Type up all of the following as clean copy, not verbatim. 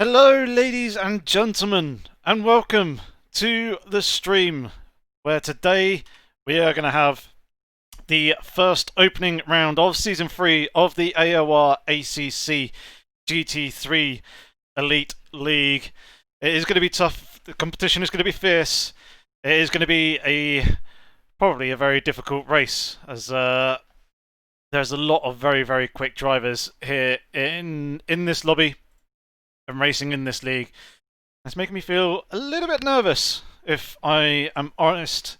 Hello, ladies and gentlemen, and welcome to the stream, where today we are going to have the first opening round of Season 3 of the AOR ACC GT3 Elite League. It is going to be tough, the competition is going to be fierce, it is going to be probably a very difficult race, as there's a lot of very quick drivers here in this lobby and racing in this league. It's making me feel a little bit nervous, if I am honest.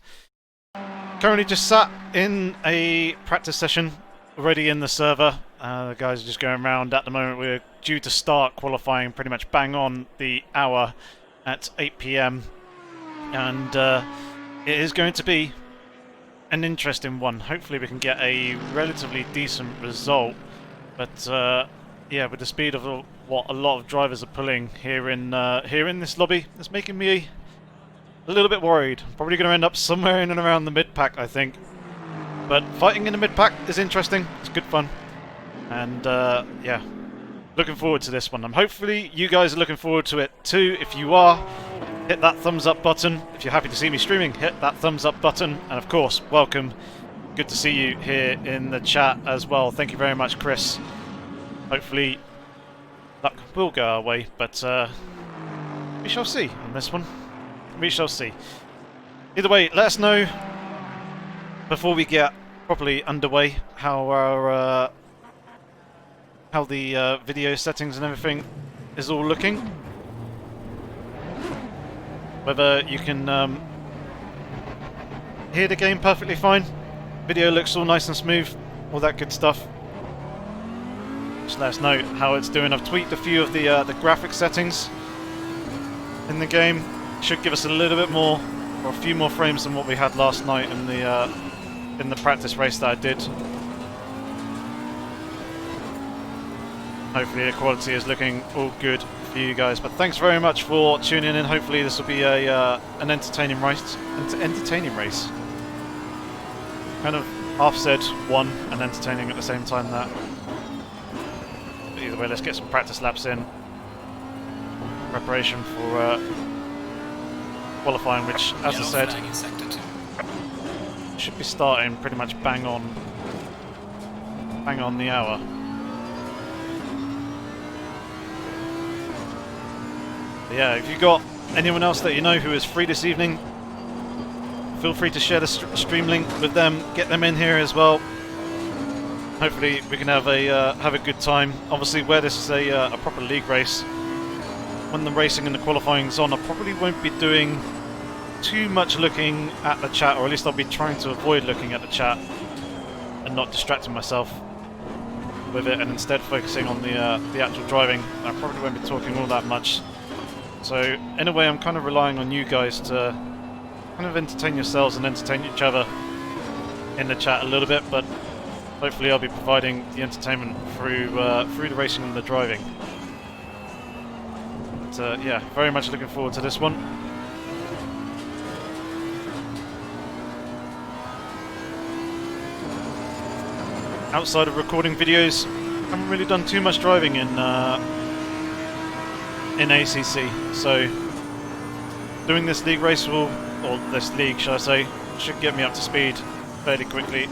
Currently just sat in a practice session already in the server. The guys are just going around at the moment. We're due to start qualifying pretty much bang on the hour at 8 PM. And it is going to be an interesting one. Hopefully we can get a relatively decent result. But yeah, with the speed of what a lot of drivers are pulling here in this lobby, it's making me a little bit worried. Probably going to end up somewhere in and around the mid-pack, I think. But fighting in the mid-pack is interesting. It's good fun. And yeah, looking forward to this one. Hopefully you guys are looking forward to it too. If you are, hit that thumbs up button. If you're happy to see me streaming, hit that thumbs up button. And of course, welcome. Good to see you here in the chat as well. Thank you very much, Chris. Hopefully luck will go our way, but we shall see on this one. We shall see. Either way, let us know before we get properly underway how the video settings and everything is all looking. Whether you can hear the game perfectly fine, video looks all nice and smooth, all that good stuff. Just let us know how it's doing. I've tweaked a few of the graphic settings in the game. Should give us a little bit more, or a few more frames than what we had last night in the practice race that I did. Hopefully the quality is looking all good for you guys. But thanks very much for tuning in. Hopefully this will be an entertaining race. Kind of half said one and entertaining at the same time. That. But either way, let's get some practice laps in. Preparation for qualifying, which, as I said, should be starting pretty much bang on the hour. But yeah, if you've got anyone else that you know who is free this evening, feel free to share the stream link with them. Get them in here as well. Hopefully we can have a good time. Obviously, where this is a proper league race, when the racing and the qualifying is on, I probably won't be doing too much looking at the chat, or at least I'll be trying to avoid looking at the chat and not distracting myself with it, and instead focusing on the actual driving. I probably won't be talking all that much. So in a way, I'm kind of relying on you guys to kind of entertain yourselves and entertain each other in the chat a little bit, but hopefully I'll be providing the entertainment through the racing and the driving. But yeah, very much looking forward to this one. Outside of recording videos, I haven't really done too much driving in ACC, so doing this league race or this league, shall I say, should get me up to speed fairly quickly.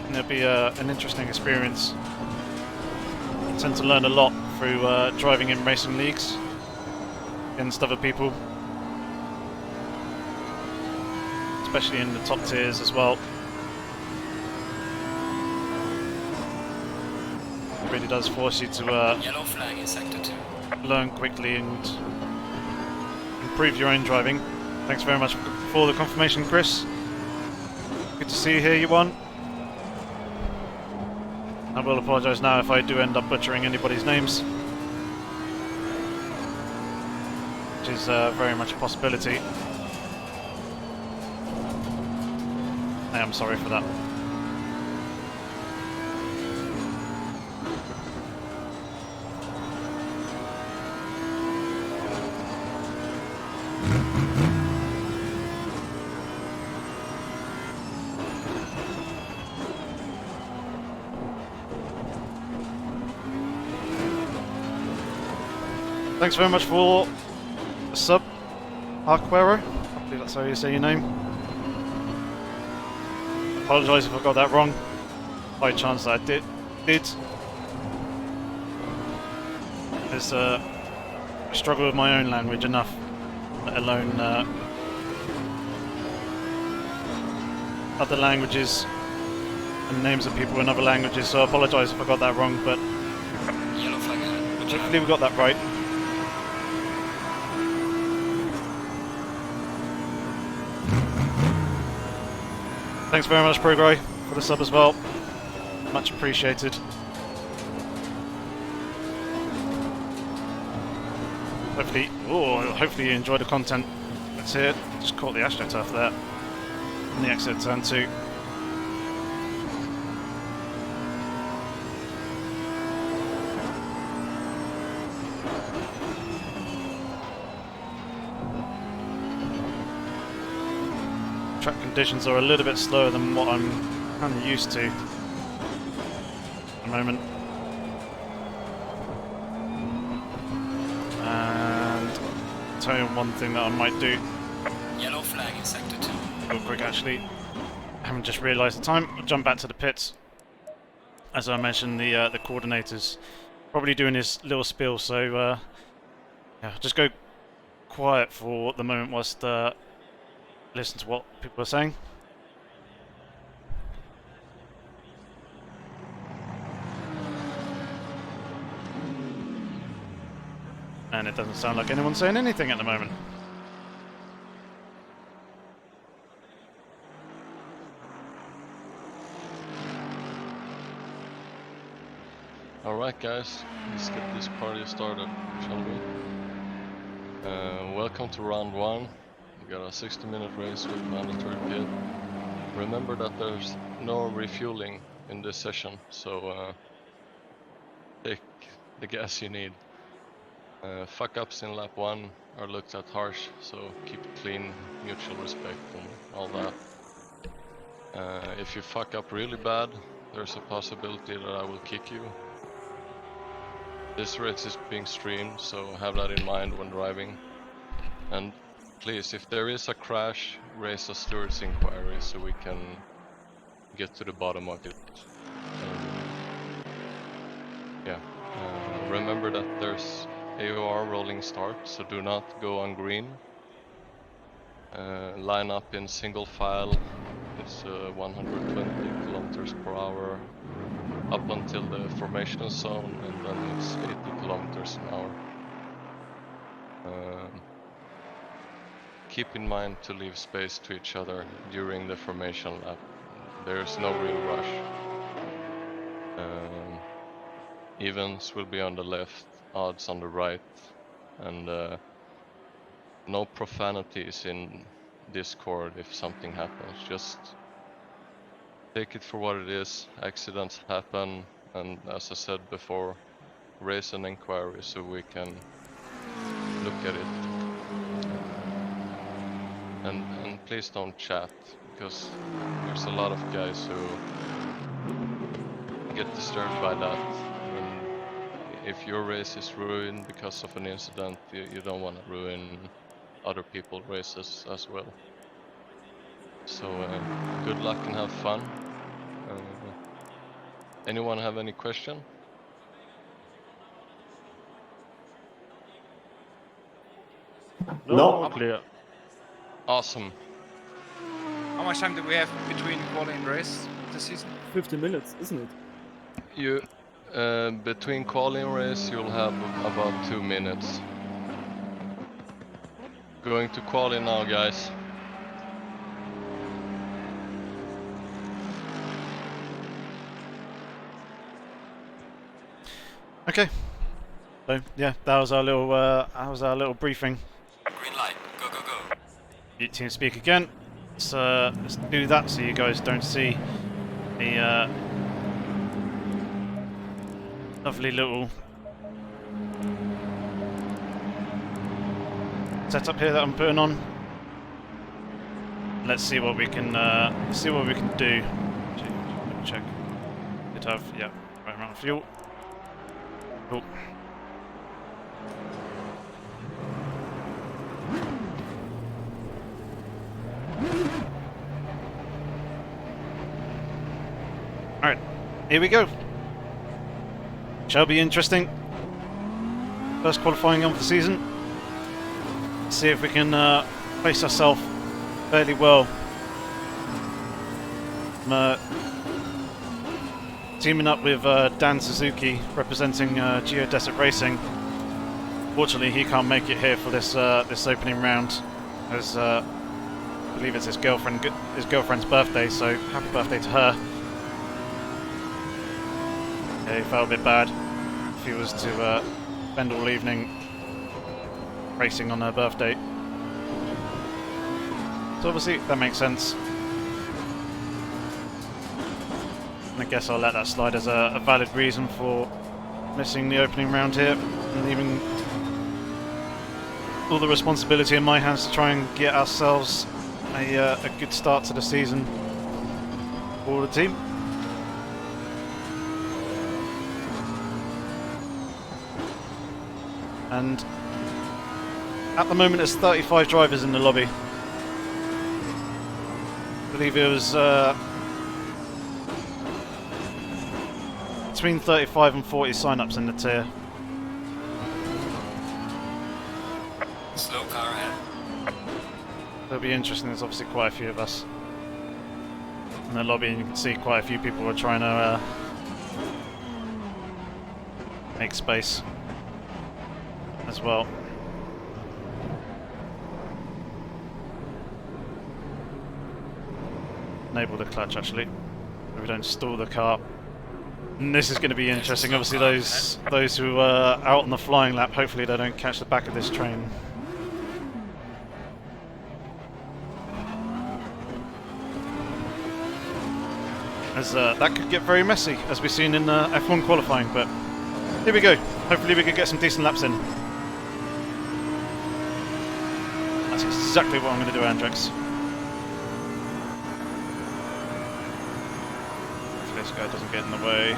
And it'll be an interesting experience. I tend to learn a lot through driving in racing leagues against other people, especially in the top tiers as well. It really does force you to Yellow flag in sector 2. Learn quickly and improve your own driving. Thanks very much for the confirmation, Chris. Good to see you here, you won. I will apologise now if I do end up butchering anybody's names, which is very much a possibility. I am sorry for that. Thanks very much for the sub, Arquero. I believe that's how you say your name. Apologise if I got that wrong. High chance that I did. There's I struggle with my own language enough, let alone other languages and names of people in other languages, so I apologise if I got that wrong, but Yellow flag ahead. hopefully we got that right. Thanks very much, Progry, for the sub as well. Much appreciated. Hopefully you enjoy the content. That's it. Just caught the AstroTurf there. On the exit turn 2. Track conditions are a little bit slower than what I'm kind of used to at the moment. And I'll tell you one thing that I might do. Yellow flag in sector 2. Real quick, actually. I haven't just realised the time. I'll jump back to the pits. As I mentioned, the coordinator's probably doing his little spiel, so yeah, just go quiet for the moment whilst listen to what people are saying. And it doesn't sound like anyone's saying anything at the moment. Alright guys, let's get this party started, shall we? Welcome to round 1. We got a 60-minute race with mandatory pit. Remember that there's no refueling in this session, so take the gas you need. Fuck-ups in lap 1 are looked at harsh, so keep it clean, mutual respect and all that. If you fuck up really bad, there's a possibility that I will kick you. This race is being streamed, so have that in mind when driving. And please, if there is a crash, raise a stewards inquiry so we can get to the bottom of it. Remember that there's AOR rolling start, so do not go on green. Line up in single file. It's 120 kilometers per hour up until the formation zone, and then it's 80 kilometers an hour. Keep in mind to leave space to each other during the formation lap. There's no real rush. Evens will be on the left, odds on the right, and no profanities in Discord if something happens. Just take it for what it is. Accidents happen, and as I said before, raise an inquiry so we can look at it. And please don't chat, because there's a lot of guys who get disturbed by that. And if your race is ruined because of an incident, you don't want to ruin other people's races as well. So good luck and have fun. Anyone have any question? No, clear. Awesome. How much time do we have between quali and race this season? 50 minutes, isn't it? You between quali and race you'll have about 2 minutes. Going to quali now, guys. Okay. So yeah, that was our little briefing. Green light. Go, go, go. Mute team speak again. Let's do that so you guys don't see the lovely little setup here that I'm putting on. Let's see what we can do. Check. Could have right amount of fuel. Cool. Alright, here we go. Shall be interesting. First qualifying of the season. See if we can place ourselves fairly well. Teaming up with Dan Suzuki, representing Geodesic Racing. Fortunately, he can't make it here for this this opening round, as I believe it's his girlfriend's birthday. So happy birthday to her. Yeah, he felt a bit bad if he was to spend all evening racing on her birthday. So obviously that makes sense. And I guess I'll let that slide as a valid reason for missing the opening round here and leaving all the responsibility in my hands to try and get ourselves a good start to the season for the team. And at the moment there's 35 drivers in the lobby. I believe it was between 35 and 40 sign-ups in the tier. Slow car ahead. It'll be interesting, there's obviously quite a few of us in the lobby, and you can see quite a few people are trying to make space as well. Enable the clutch actually, so we don't stall the car. And this is going to be interesting. Obviously, those who are out on the flying lap, hopefully they don't catch the back of this train. As that could get very messy, as we've seen in F1 qualifying. But here we go. Hopefully, we can get some decent laps in. That's exactly what I'm going to do, Andrex. This guy doesn't get in the way.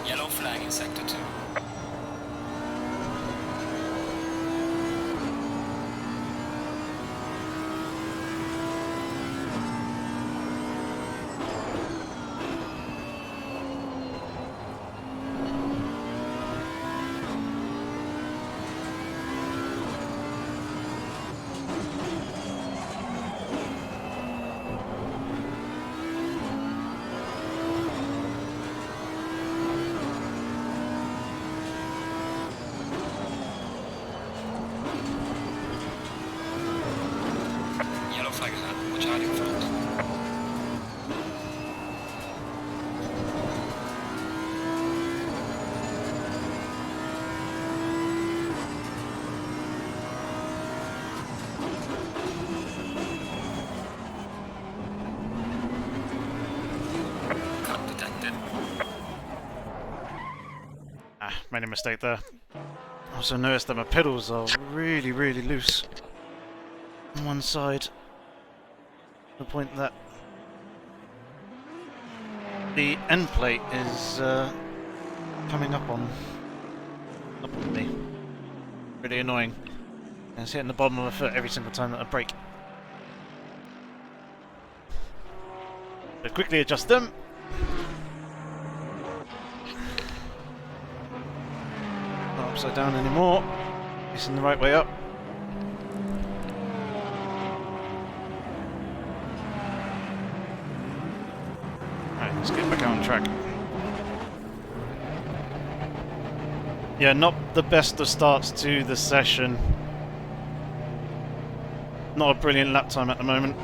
Yellow flag in sector 2. made a mistake there. Also noticed that my pedals are really, really loose on one side. To the point that the end plate is coming up on me. Really annoying. And it's hitting the bottom of my foot every single time that I brake. So quickly adjust them. Not upside down anymore. Facing the right way up. Right, let's get back out on track. Yeah, not the best of starts to the session. Not a brilliant lap time at the moment.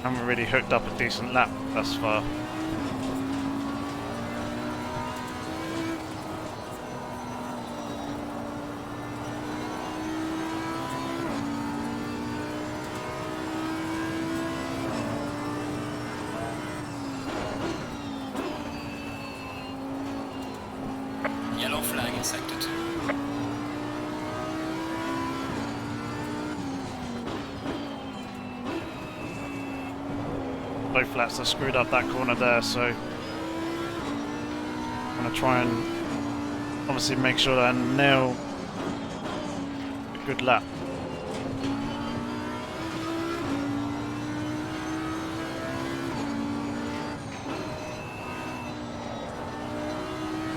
Haven't really hooked up a decent lap thus far. Yellow flag in sector 2. Low flats are screwed up that corner there, so I'm going to try and obviously make sure that I nail a good lap.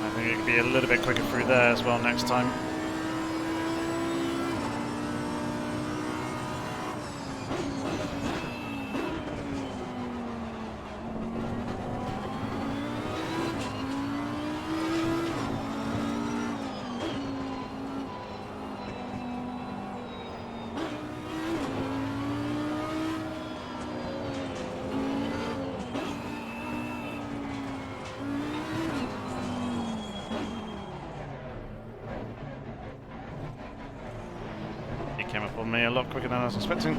I think it could be a little bit quicker through there as well next time. Came up on me a lot quicker than I was expecting.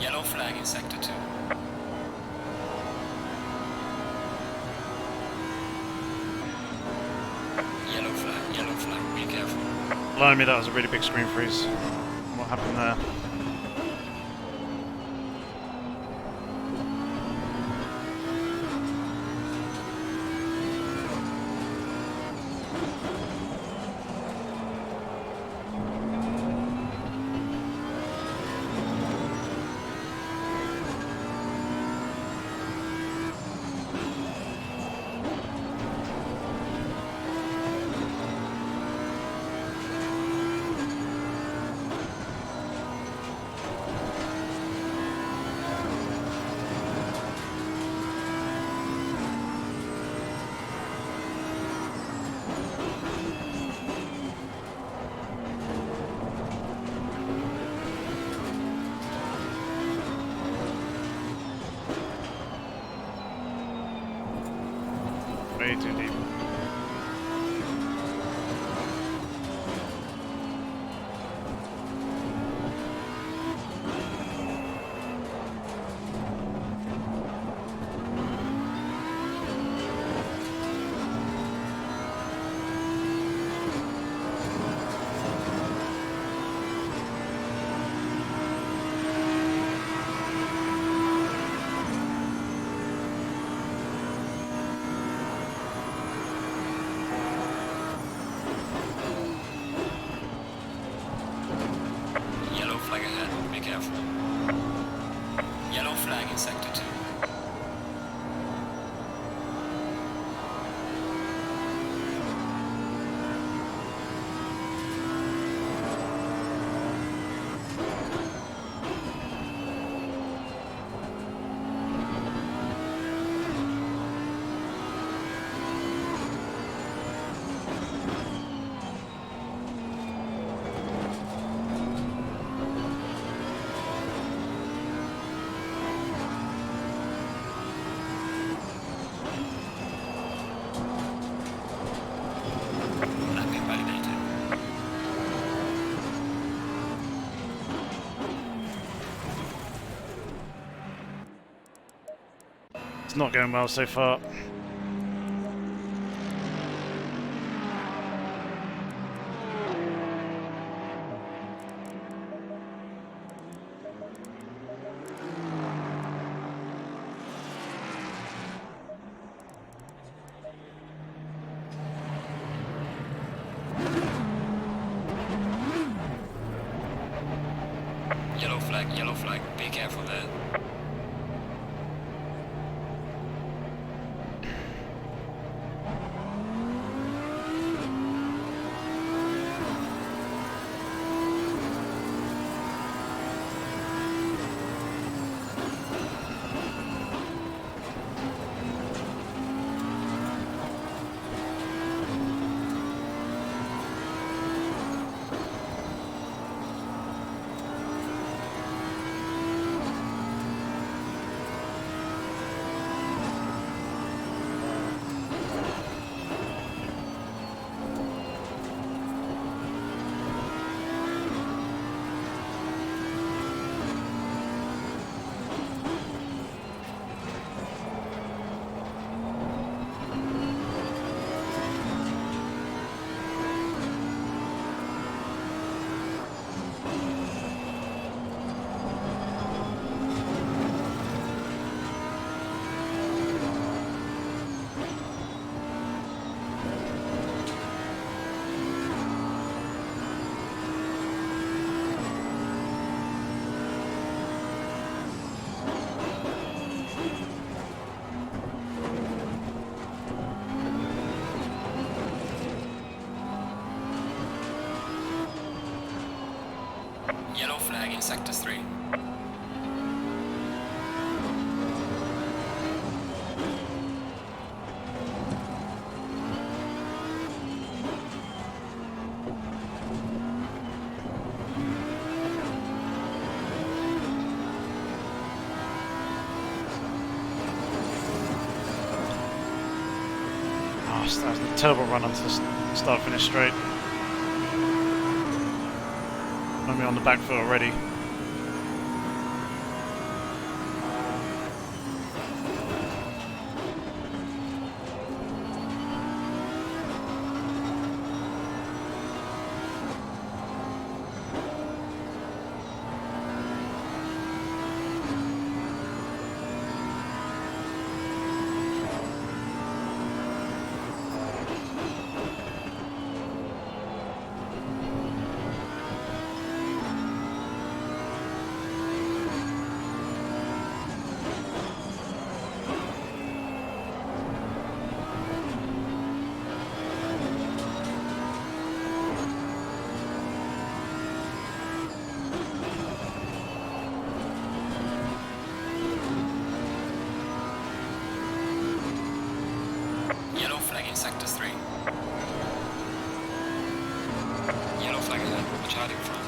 Yellow flag in sector 2. Yellow flag, be careful. Blimey, that was a really big screen freeze. What happened there? Way too deep. Yellow flag ahead, be careful. Yellow flag in sector 2. It's not going well so far. Yellow flag, be careful there. Yellow flag in sector 3. Oh, that was a terrible run onto the start finish straight. I'm on the back foot already. Yellow flag in sector 3. Yellow flag ahead, watch out in front.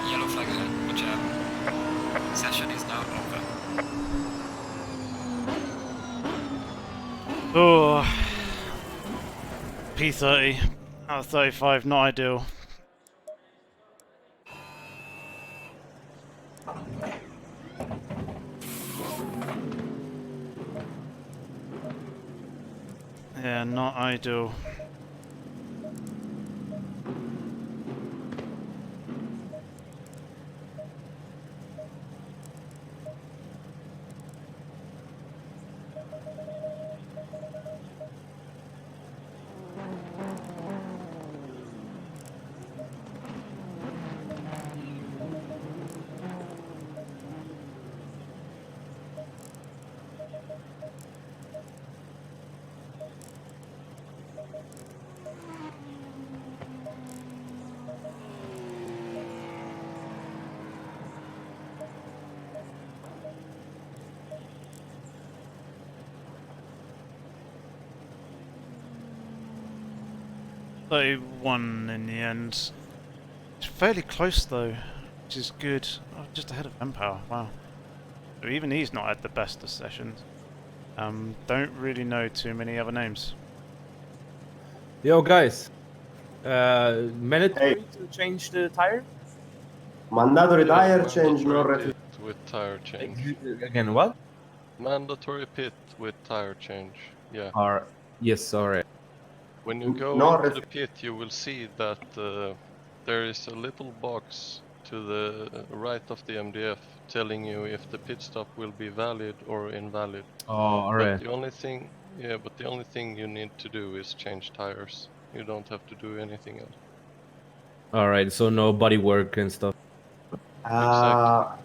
Yellow flag ahead, watch out. Session is now over. Oh, P30 out of 35, not ideal. Yeah, not ideal. 31 in the end. It's fairly close though, which is good. Oh, just ahead of Empower, wow. So even he's not had the best of sessions. Don't really know too many other names. Yo, guys. Mandatory to change the tire? Mandatory Yeah, tire change, no mandatory refuse. pit with tire change. Again, what? Mandatory pit with tire change. Yeah. Yes, alright. When you go No into the ref- pit, you will see that there is a little box to the right of the MDF telling you if the pit stop will be valid or invalid. Oh, But alright. the only thing, yeah, but the only thing you need to do is change tires. You don't have to do anything else. Alright, so no body work and stuff. I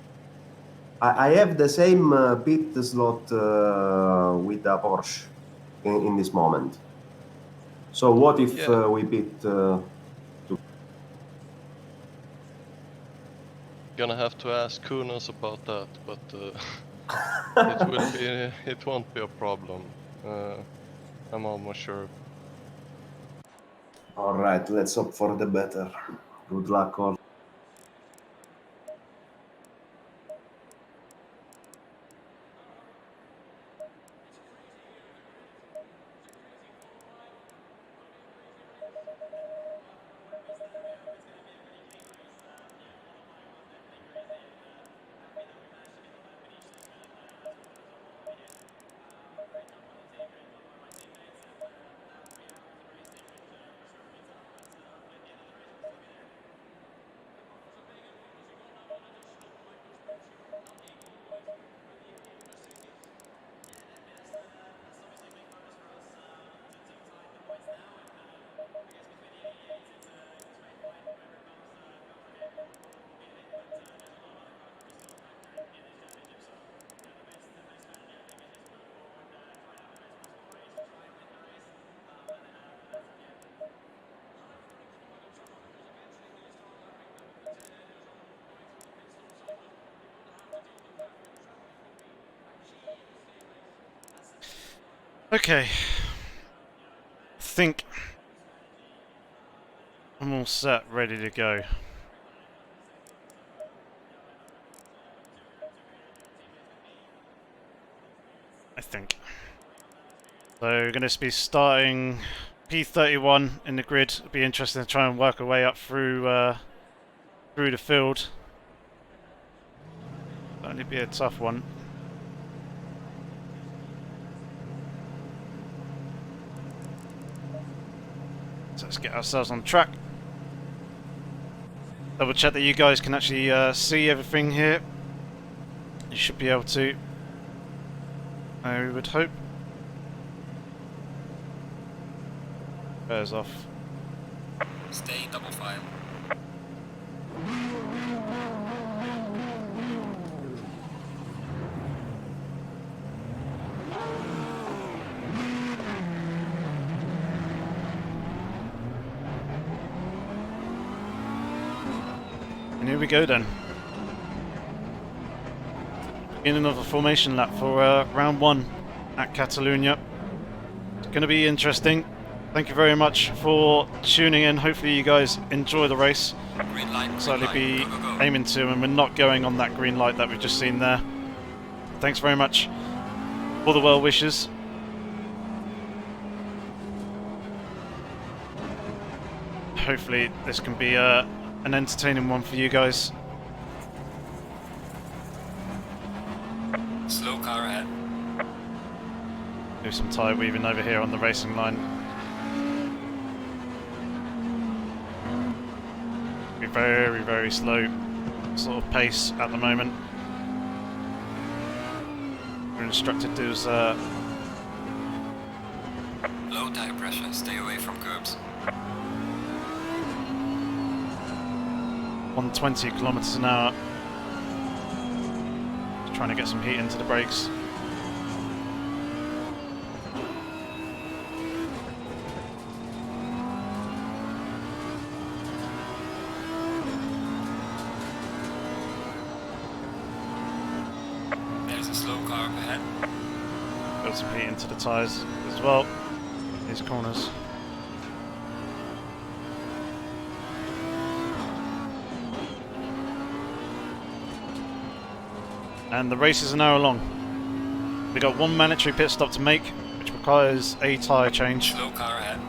have the same pit slot with the Porsche in this moment. So what if Yeah. we pit? Gonna have to ask Kunos about that, but it won't be a problem. I'm almost sure. All right, let's hope for the better. Good luck all. Okay. I think I'm all set, ready to go. I think. So we're going to be starting P31 in the grid. It'll be interesting to try and work our way up through the field. That'll be a tough one. So let's get ourselves on track. Double check that you guys can actually see everything here. You should be able to. I would hope. Bears off. Stay double file. And here we go then. Beginning of a formation lap for round 1 at Catalunya. It's going to be interesting. Thank you very much for tuning in. Hopefully you guys enjoy the race. Green light. Green Certainly light. be Go, go, go. aiming to, and we're not going on that green light that we've just seen there. Thanks very much for the well wishes. Hopefully this can be an entertaining one for you guys. Slow car ahead. Do some tyre weaving over here on the racing line. Be very, very slow sort of pace at the moment. We're instructed to do is Low tire pressure. Stay away from curbs. 120 kilometers an hour. Just trying to get some heat into the brakes. There's a slow car up ahead. Got some heat into the tyres as well. These corners. And the race is an hour long. We got one mandatory pit stop to make, which requires a tyre change. Slow car ahead.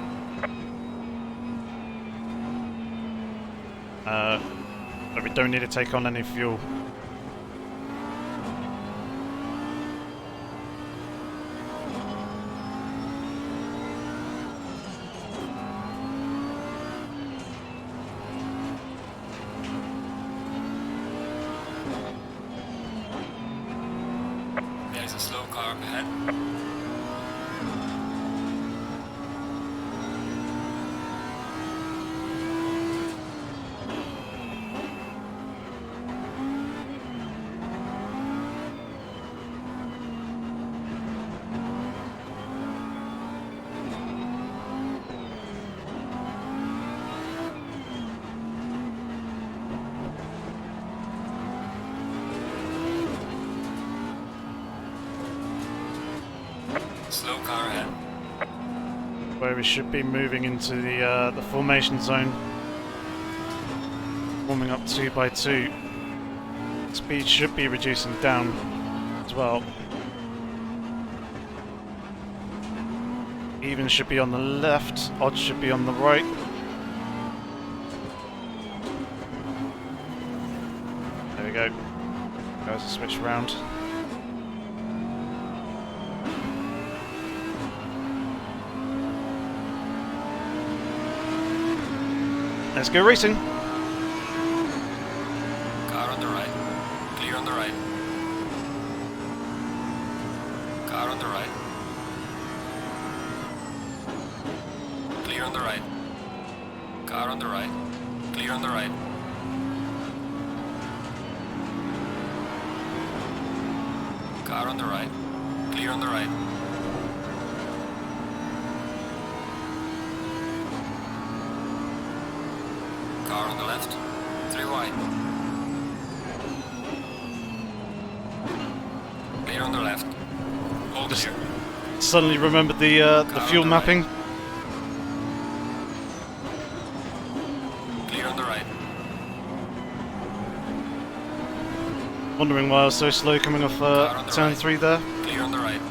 But we don't need to take on any fuel. There's a slow car up ahead. Slow car ahead. Where we should be moving into the formation zone. Warming up 2 by 2. Speed should be reducing down as well. Even should be on the left, odd should be on the right. There we go. Goes to switch round. Let's go racing. Car on the right. Clear on the right. Car on the right. Clear on the right. Car on the right. Clear on the right. Car on the right. Clear on the right. Car on the left. 3 wide. Clear on the left. Hold Just- clear. Suddenly remembered the fuel on the right. mapping. Clear on the right. Wondering why I was so slow coming off on the turn right. 3 there. Clear on the right.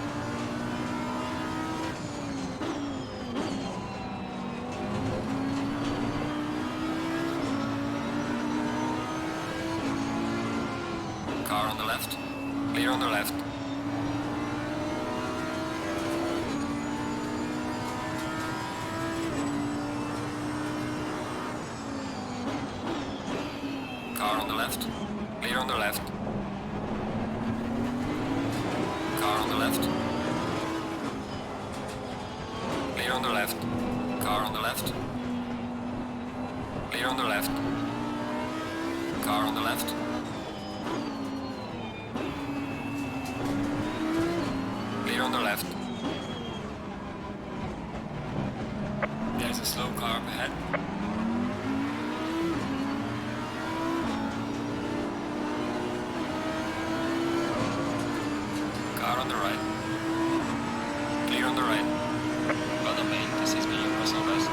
Car on the left. Clear on the left. Car on the left. Clear on the left. Car on the left. Clear on the left. Car on the left. Clear on the left. Car on the left. Clear on the left. There's a slow car up ahead. Car on the right. Clear on the right. Other main, this is me, personal best.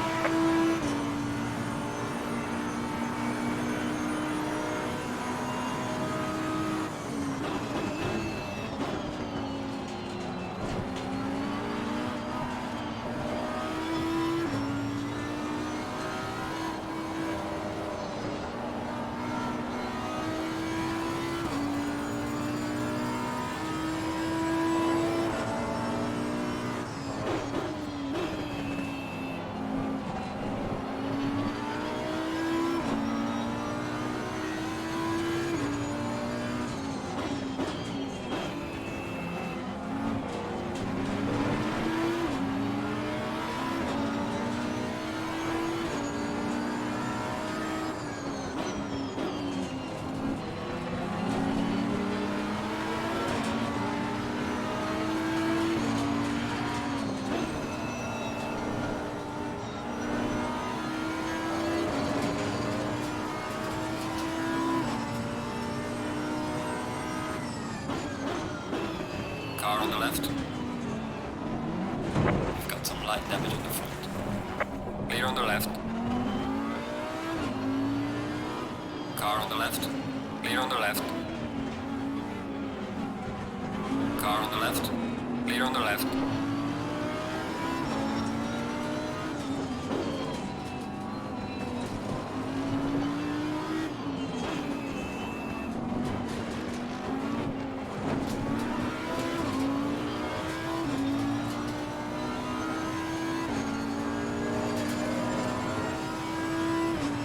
Car on the left. We've got some light damage on the front. Clear on the left. Car on the left. Clear on the left. Car on the left. Clear on the left.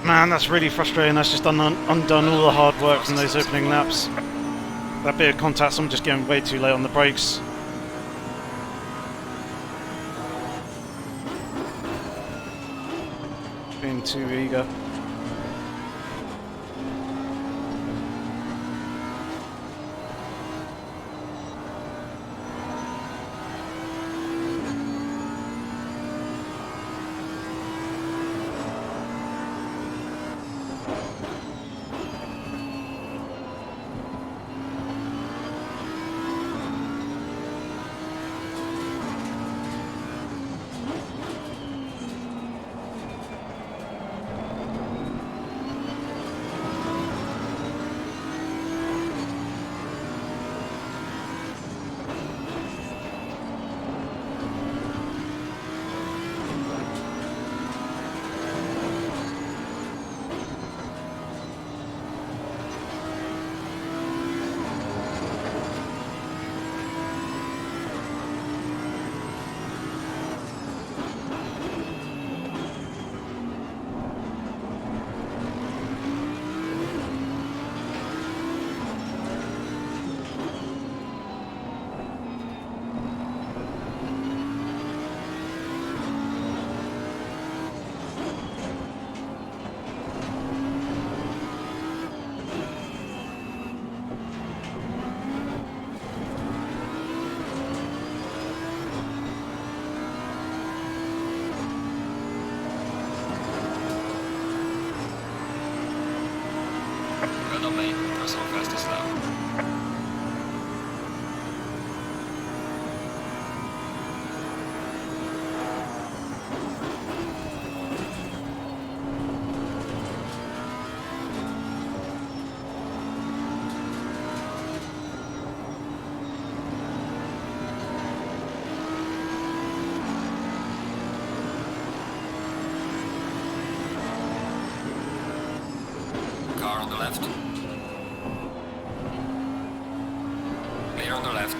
Man, that's really frustrating. That's just undone all the hard work from those opening laps. That bit of contact, someone just getting way too late on the brakes. Being too eager. Red on me. Press on fastest lap. Car on the left. Clear on the left.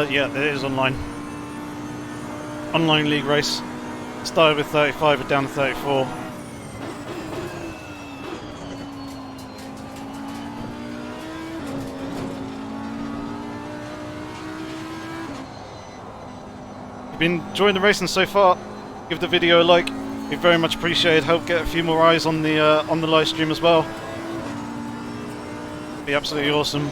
Yeah, it is online. Online league race. Started with 35, but down to 34. If you've been enjoying the racing so far, give the video a like. Be very much appreciated. Help get a few more eyes on the live stream as well. Be absolutely awesome.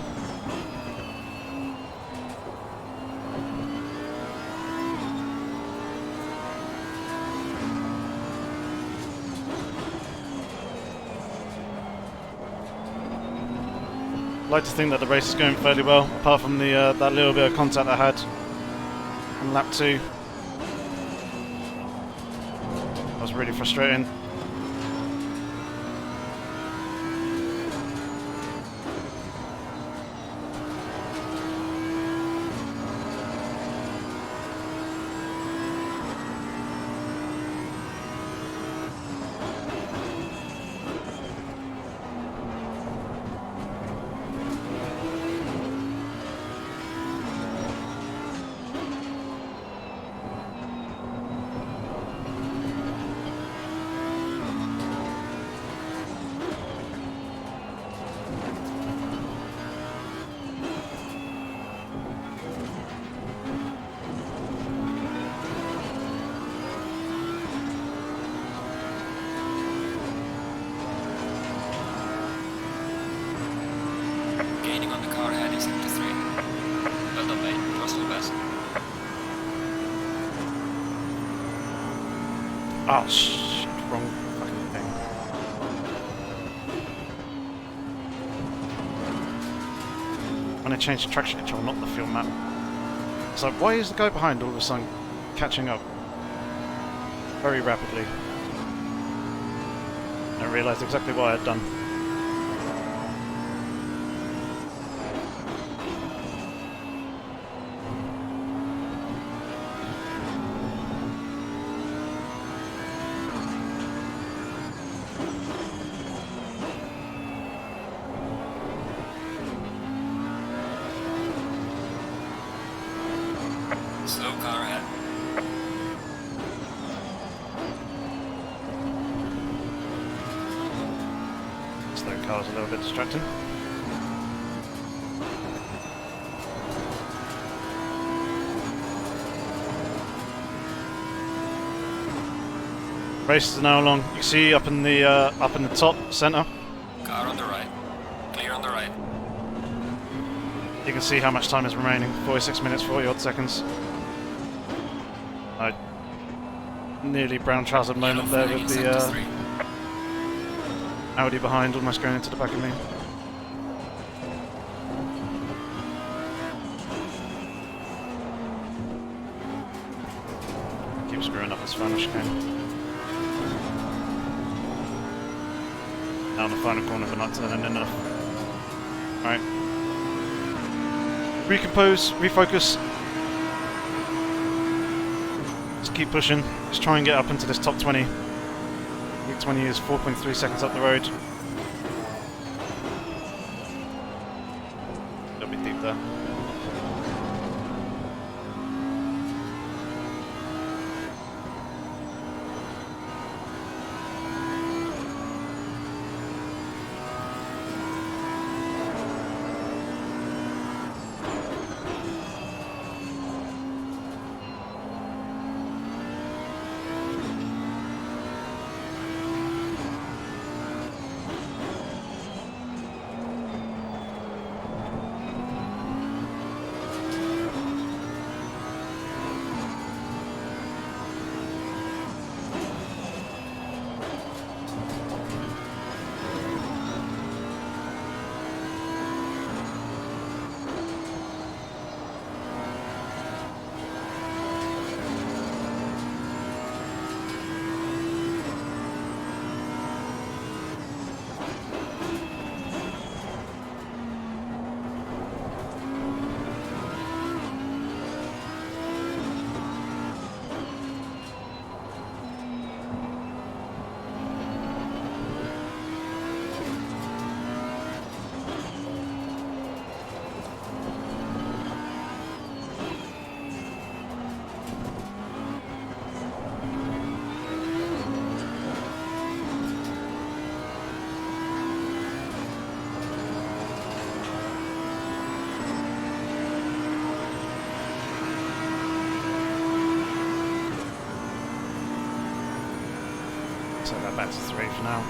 I'd like to think that the race is going fairly well, apart from the that little bit of contact I had on lap 2. That was really frustrating. Gaining on the car ahead is GT3. Well done, mate. It was your best. Oh shit, wrong fucking thing. When I change the traction control, not the fuel map. It's like, why is the guy behind all of a sudden catching up very rapidly? I realised exactly what I had done. Slow car ahead. Slow car's a little bit distracting. Race is now along. You can see up in the top centre. Car on the right. Clear on the right. You can see how much time is remaining. 46 minutes, 40 odd seconds. I nearly brown trousered moment there with the Audi behind, almost going into the back of me. Keep screwing up this final chicane. Now in the final corner, but not turning enough. Alright. Recompose, refocus. Just keep pushing. Just try and get up into this top 20. Week 20 is 4.3 seconds up the road. It'll be deep there. Set that back to 3 for now.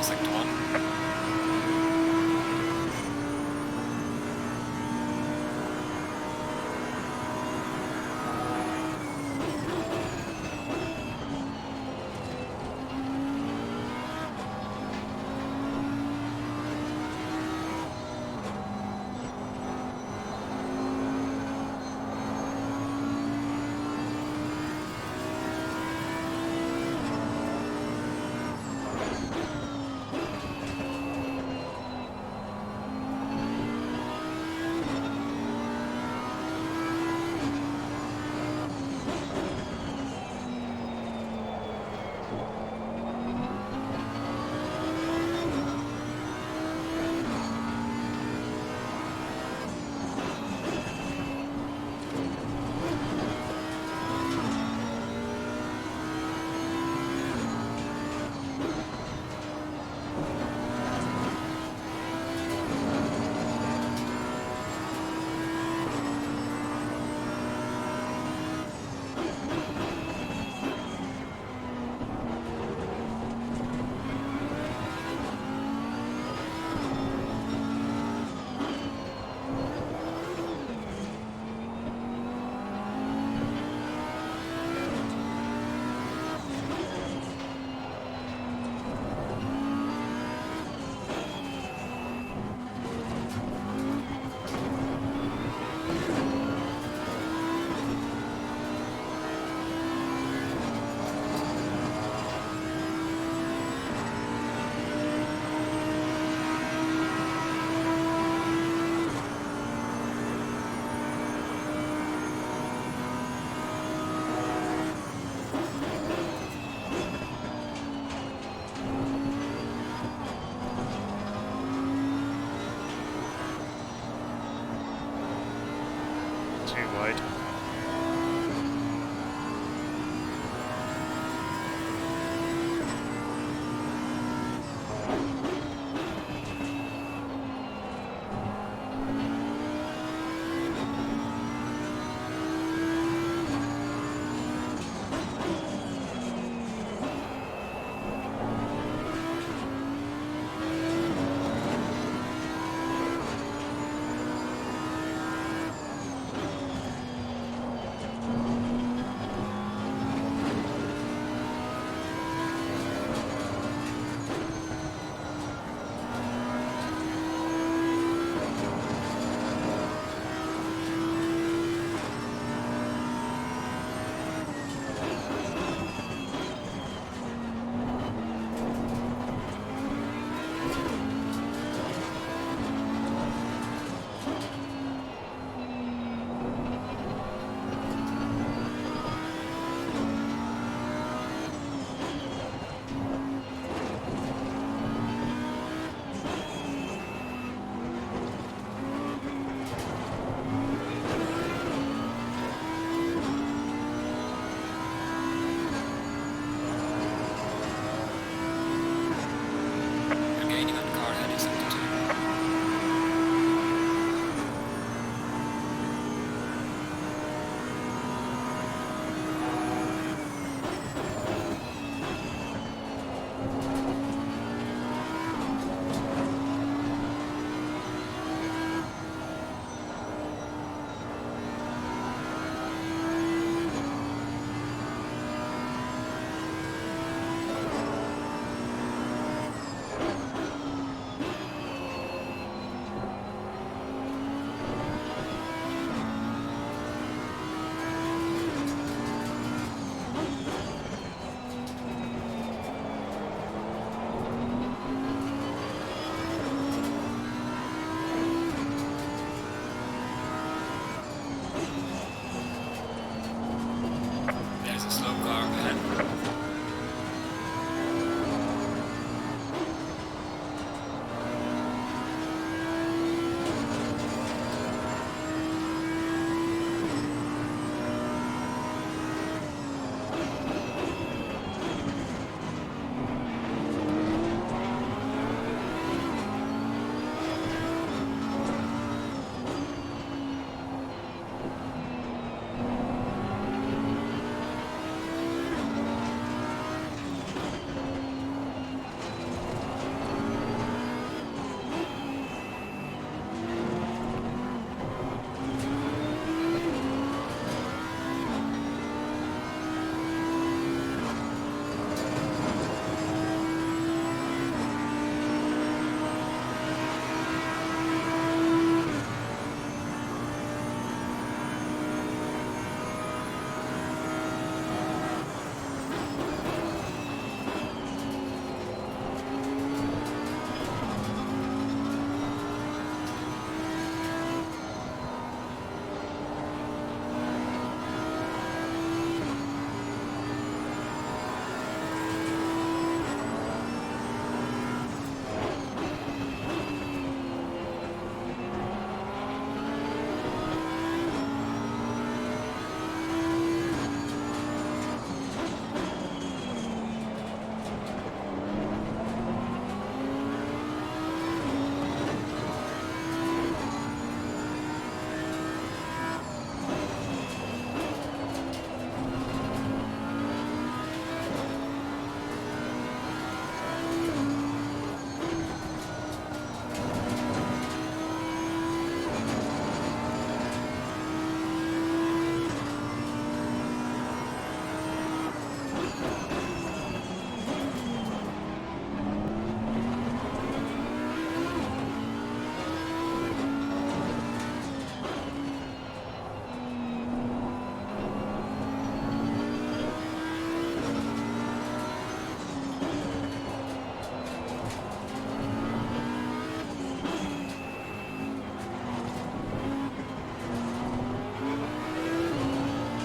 sector 1.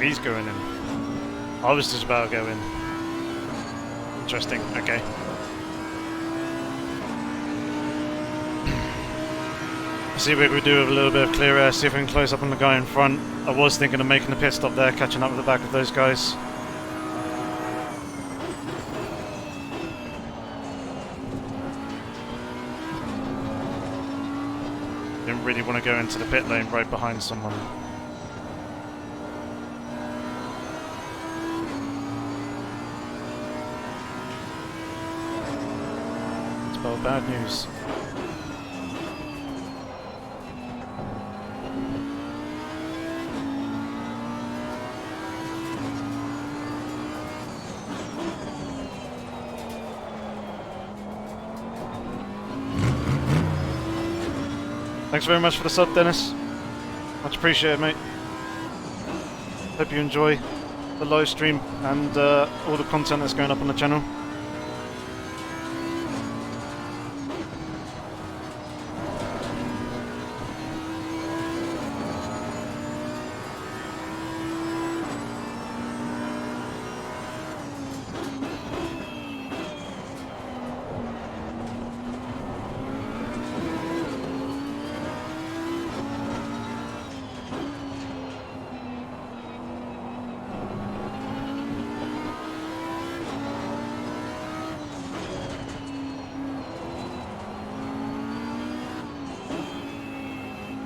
He's going in. I was just about to go in. Interesting, okay. See what we do with a little bit of clear air, see if we can close up on the guy in front. I was thinking of making a pit stop there, catching up with the back of those guys. Didn't really want to go into the pit lane right behind someone. Spell bad news. Thanks very much for the sub, Dennis. Much appreciated, mate. Hope you enjoy the live stream and all the content that's going up on the channel.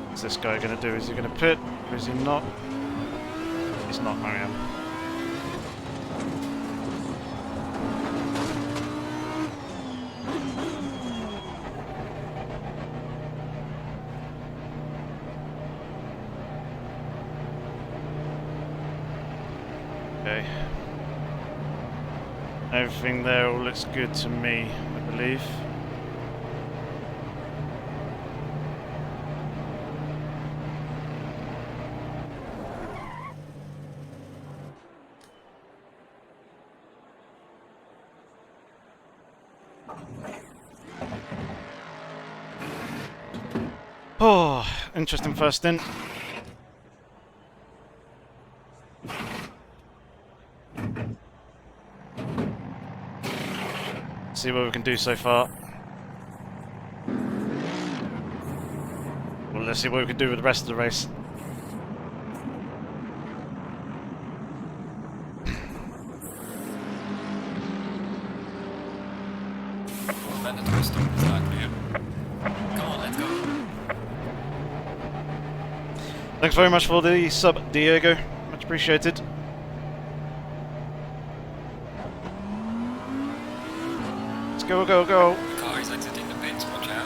What's this guy going to do? Is he going to pit or is he not? He's not, I am. Okay. Everything there all looks good to me, I believe. Oh, interesting first stint. See what we can do so far. Well, let's see what we can do with the rest of the race. Mandatory stop is not clear. Come on, let's go. Thanks very much for the sub, Diego. Much appreciated. Let's go, go, go. The car is exiting the pits, watch out.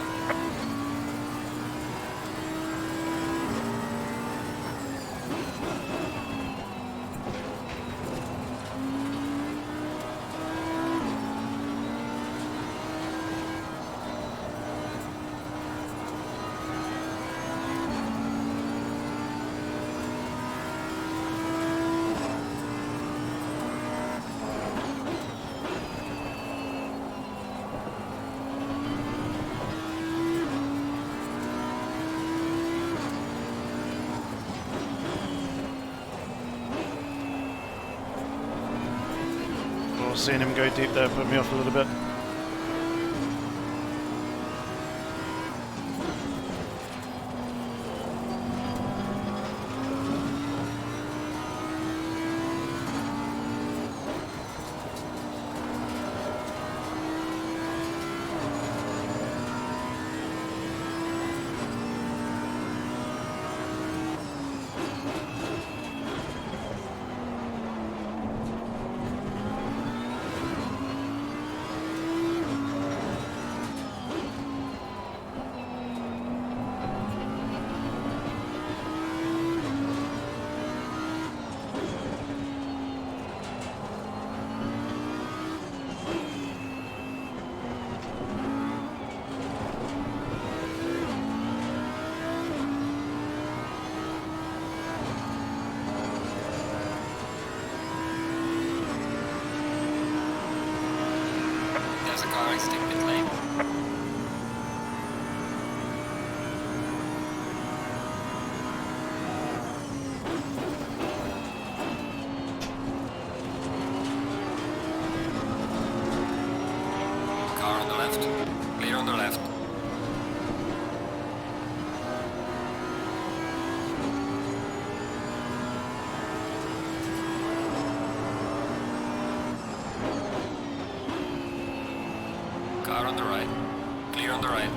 Seeing him go deep there put me off a little bit. There's a car exiting pit lane. left. Clear on the left. Car on the right. Clear on the right.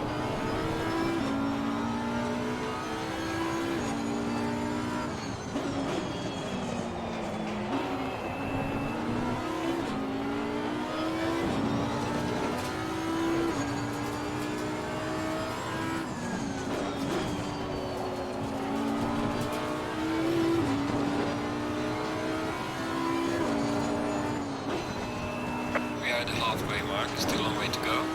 We are at the halfway mark, still a long way to go.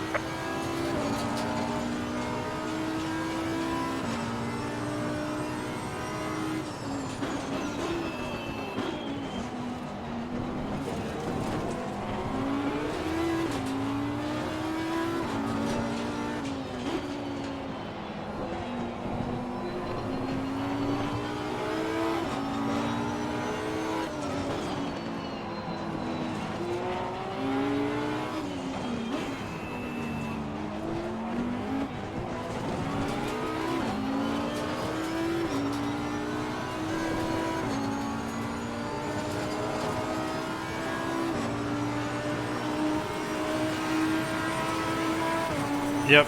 Yep.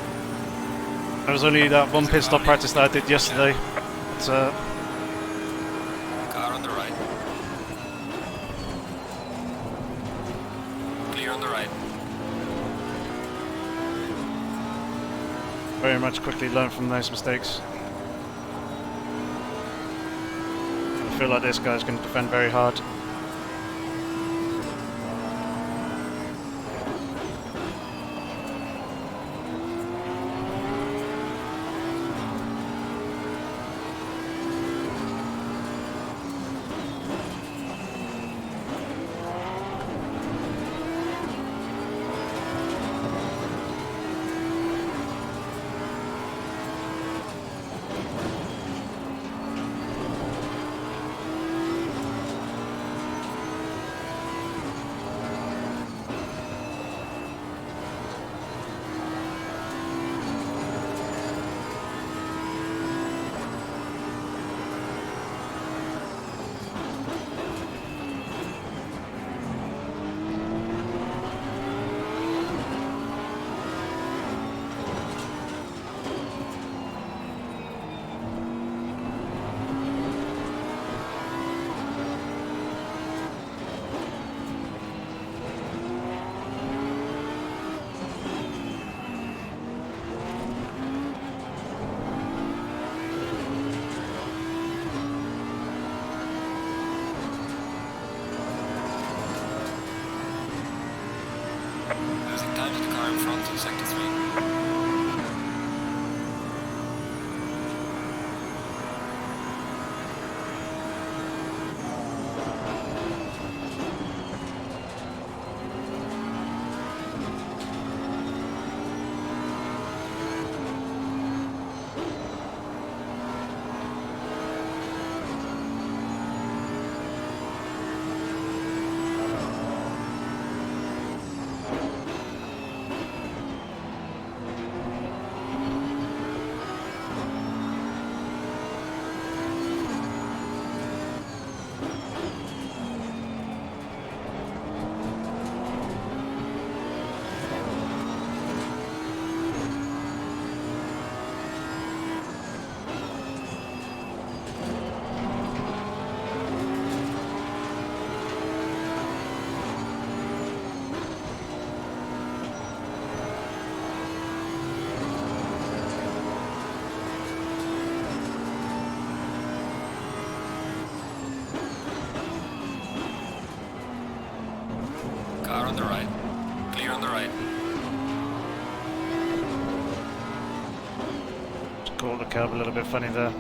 There was only that one pit stop practice that I did yesterday. But, Car on the right. Clear on the right. very much quickly learn from those mistakes. I feel like this guy's going to defend very hard. Losing time to the car in front in sector 3. Car on the right. Clear on the right. Caught the curb a little bit funny there.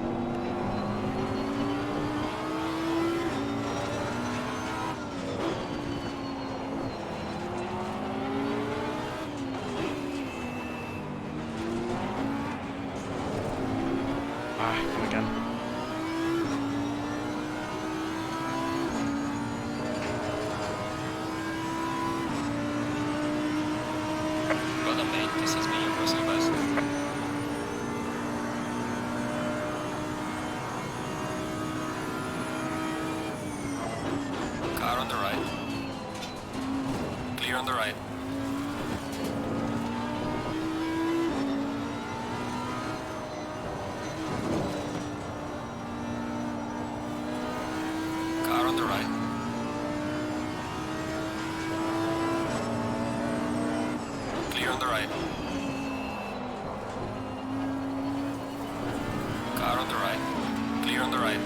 Come again. Got a main This has been your personal best. Car on the right. Clear on the right. Car on the right. Clear on the right. Car on the right. Clear on the right.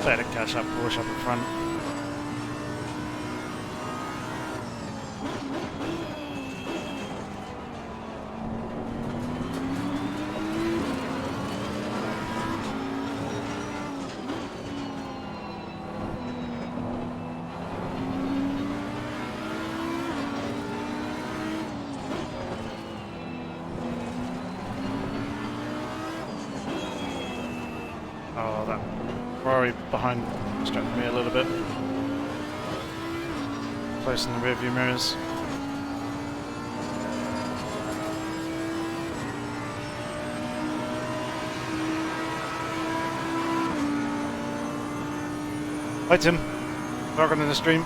Better catch that Porsche up in front. Oh, that Ferrari behind distracted me a little bit. Close in the rear view mirrors. Hi Tim, welcome to the stream.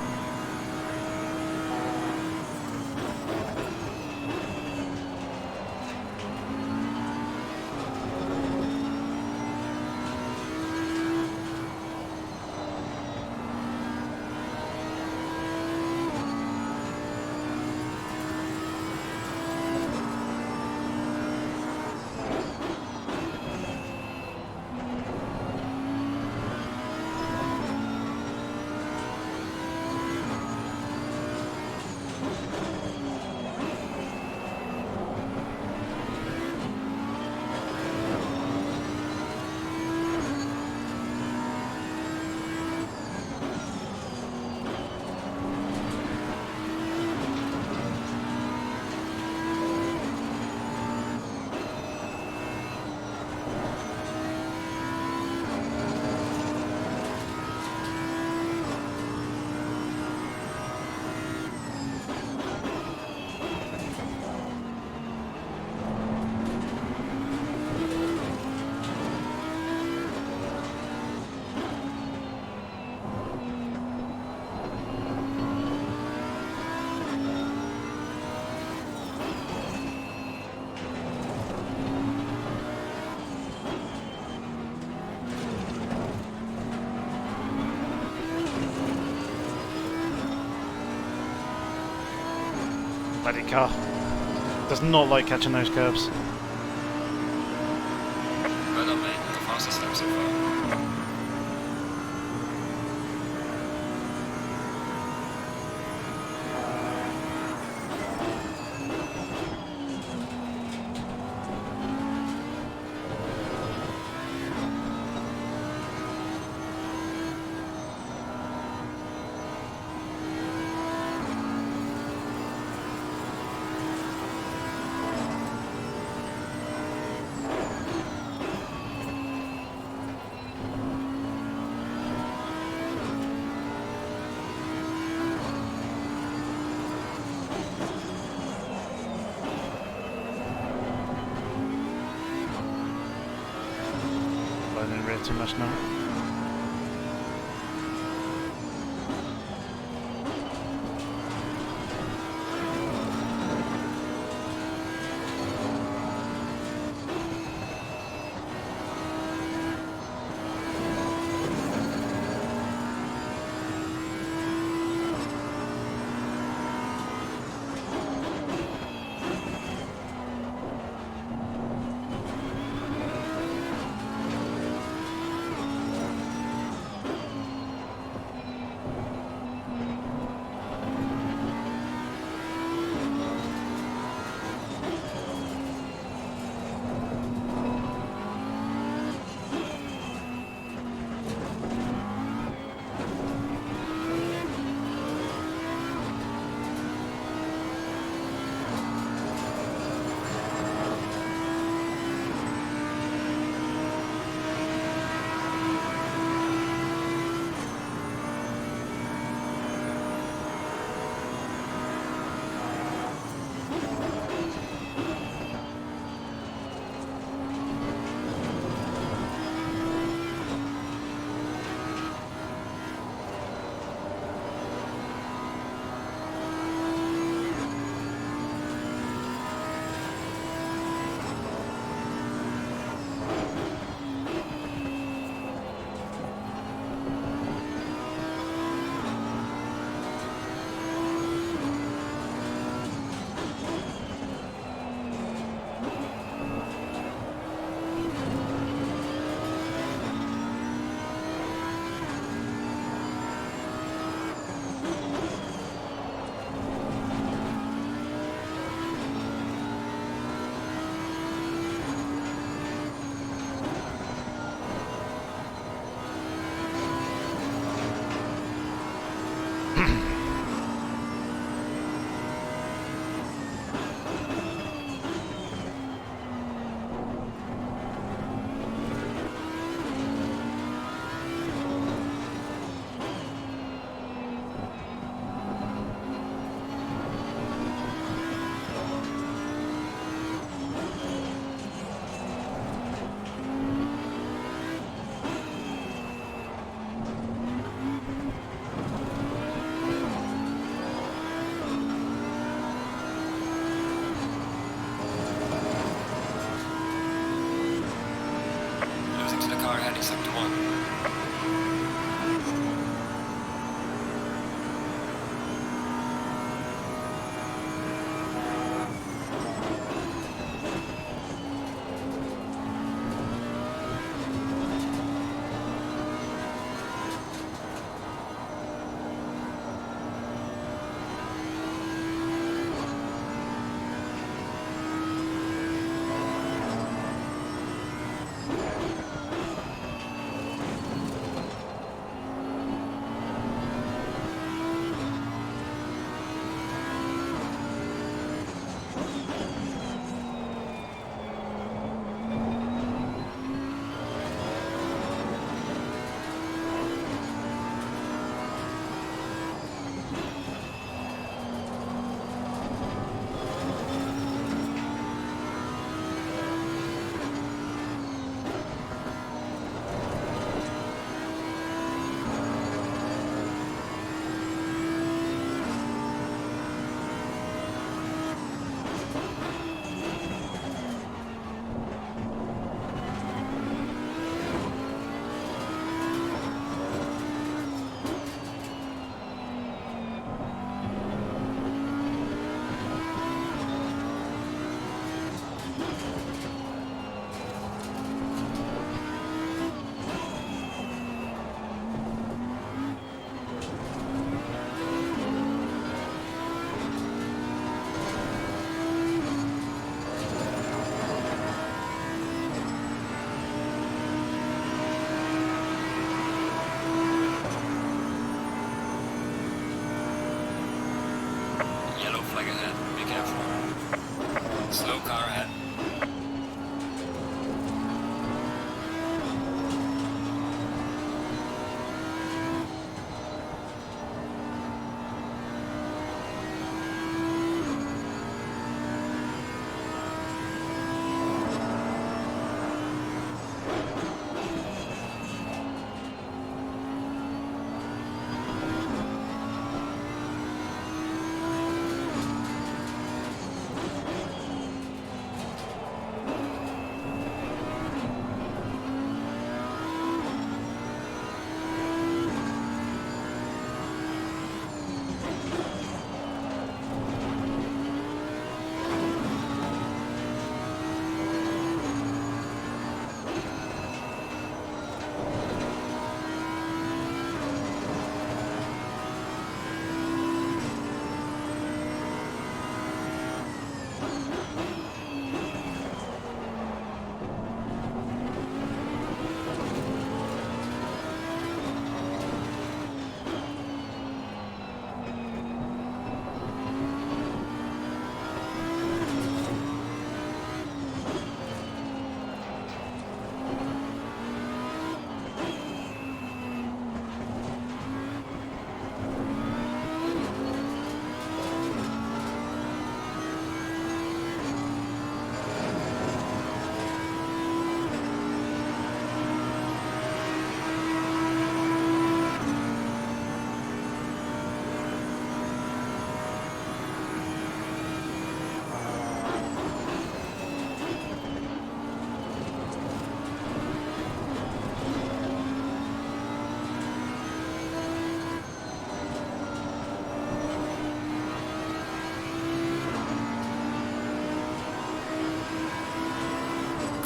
Bloody car. Does not like catching those curves. Well done, mate. The fastest lap so far. I didn't read too much now. Sector 1. Yellow flag ahead, be careful. Slow car ahead.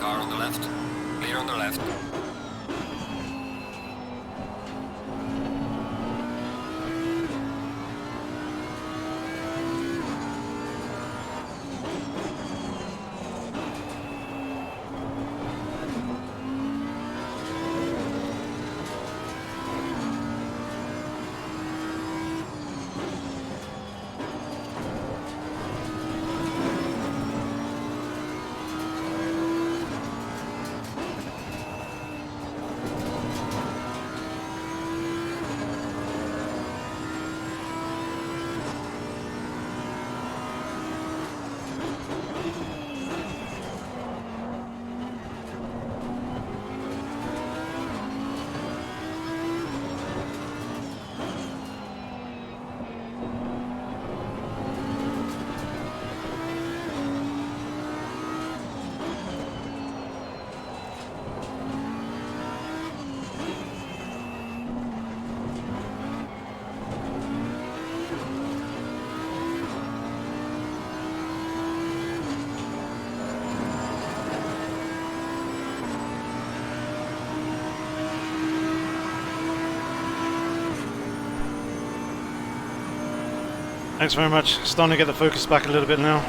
Car on the left. Clear on the left. Thanks very much. Starting to get the focus back a little bit now.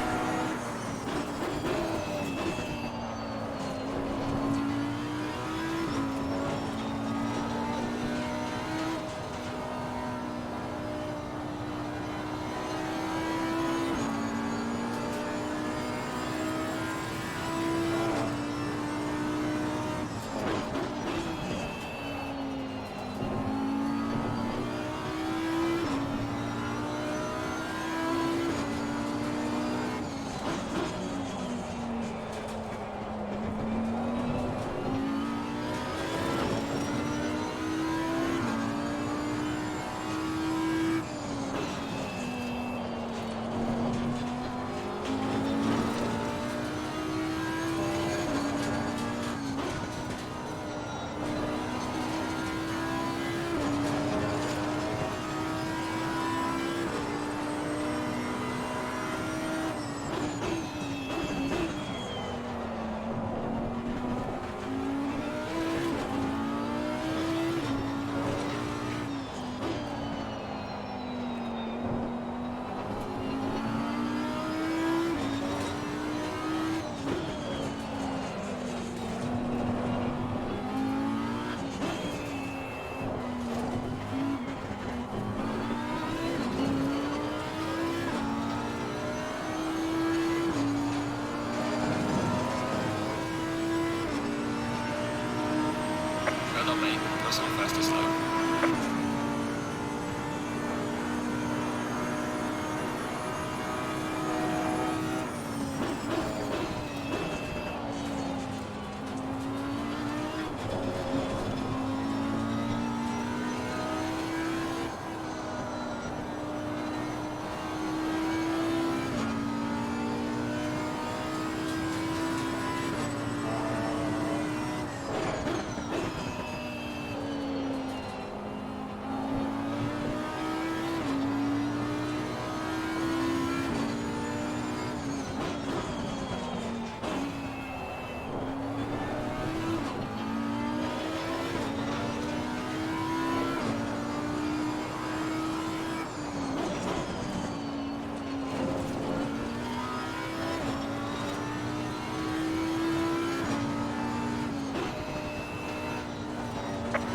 Well done, mate. Personal fastest lap.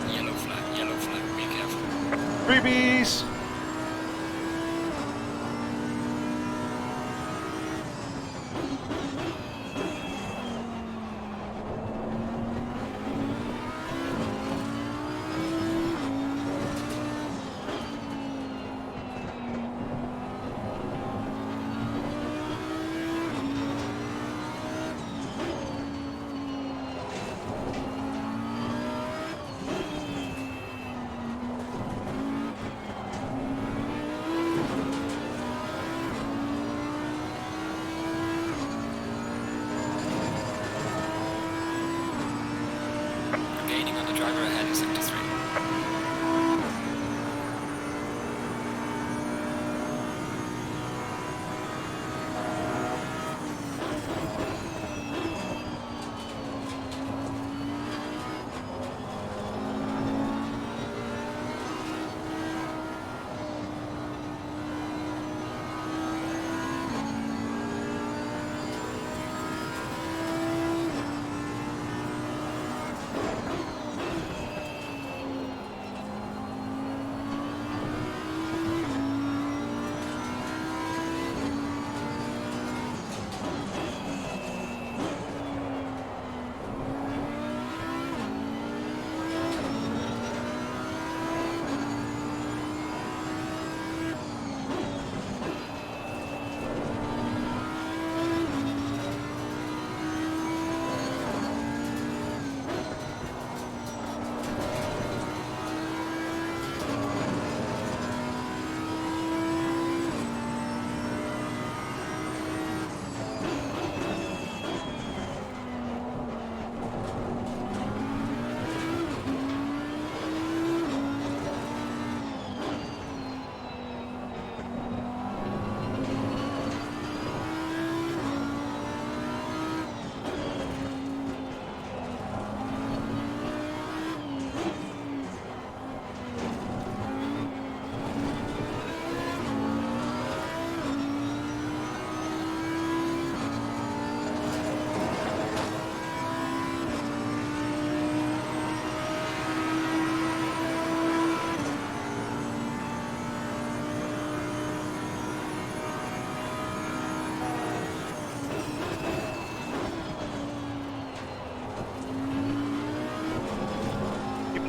Yellow flag, be careful. Freebies! Gaining on the driver ahead in sector 3.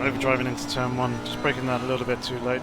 overdriving into turn 1, just braking that a little bit too late.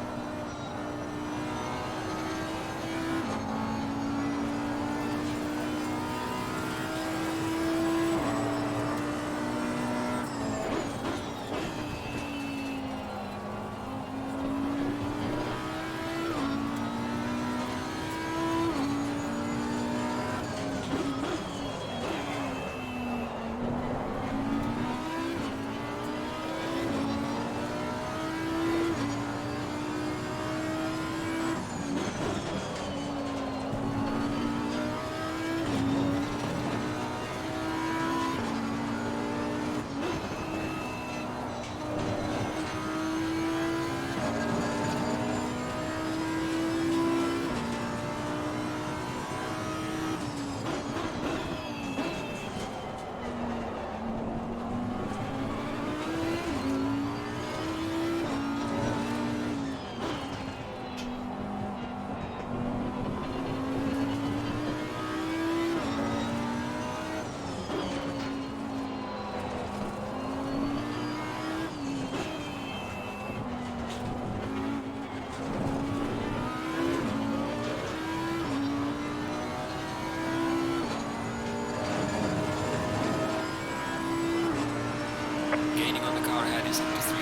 Gaining on the car ahead is up to 3.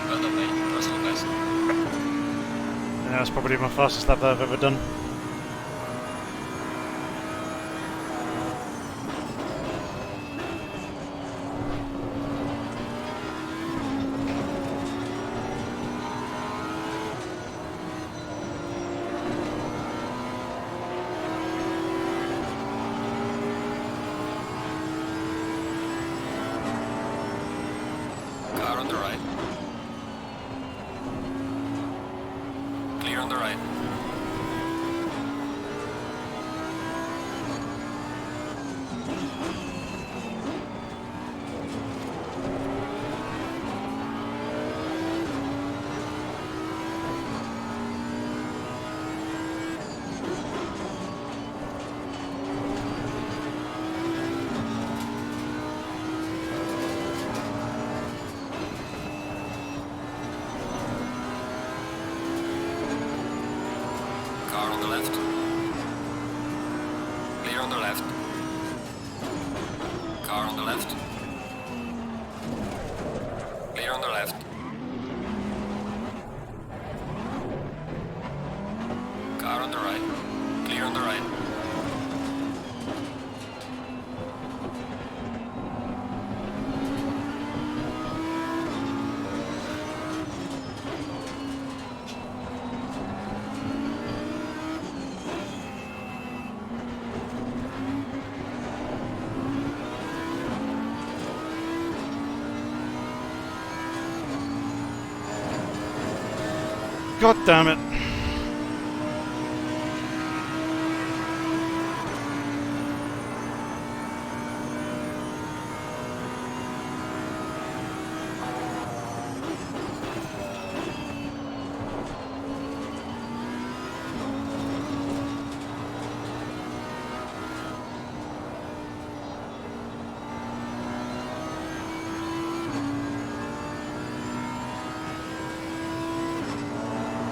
Well done, mate. Personal best. Yeah, that's probably my fastest lap I've ever done. Car on the right. Clear on the right. Car on the left. Clear on the left. Car on the left. Clear on the left. Car on the right. Clear on the right. God damn it.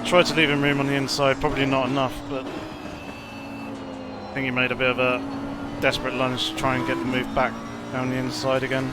Tried to leave him room on the inside, probably not enough, but I think he made a bit of a desperate lunge to try and get the move back down the inside again.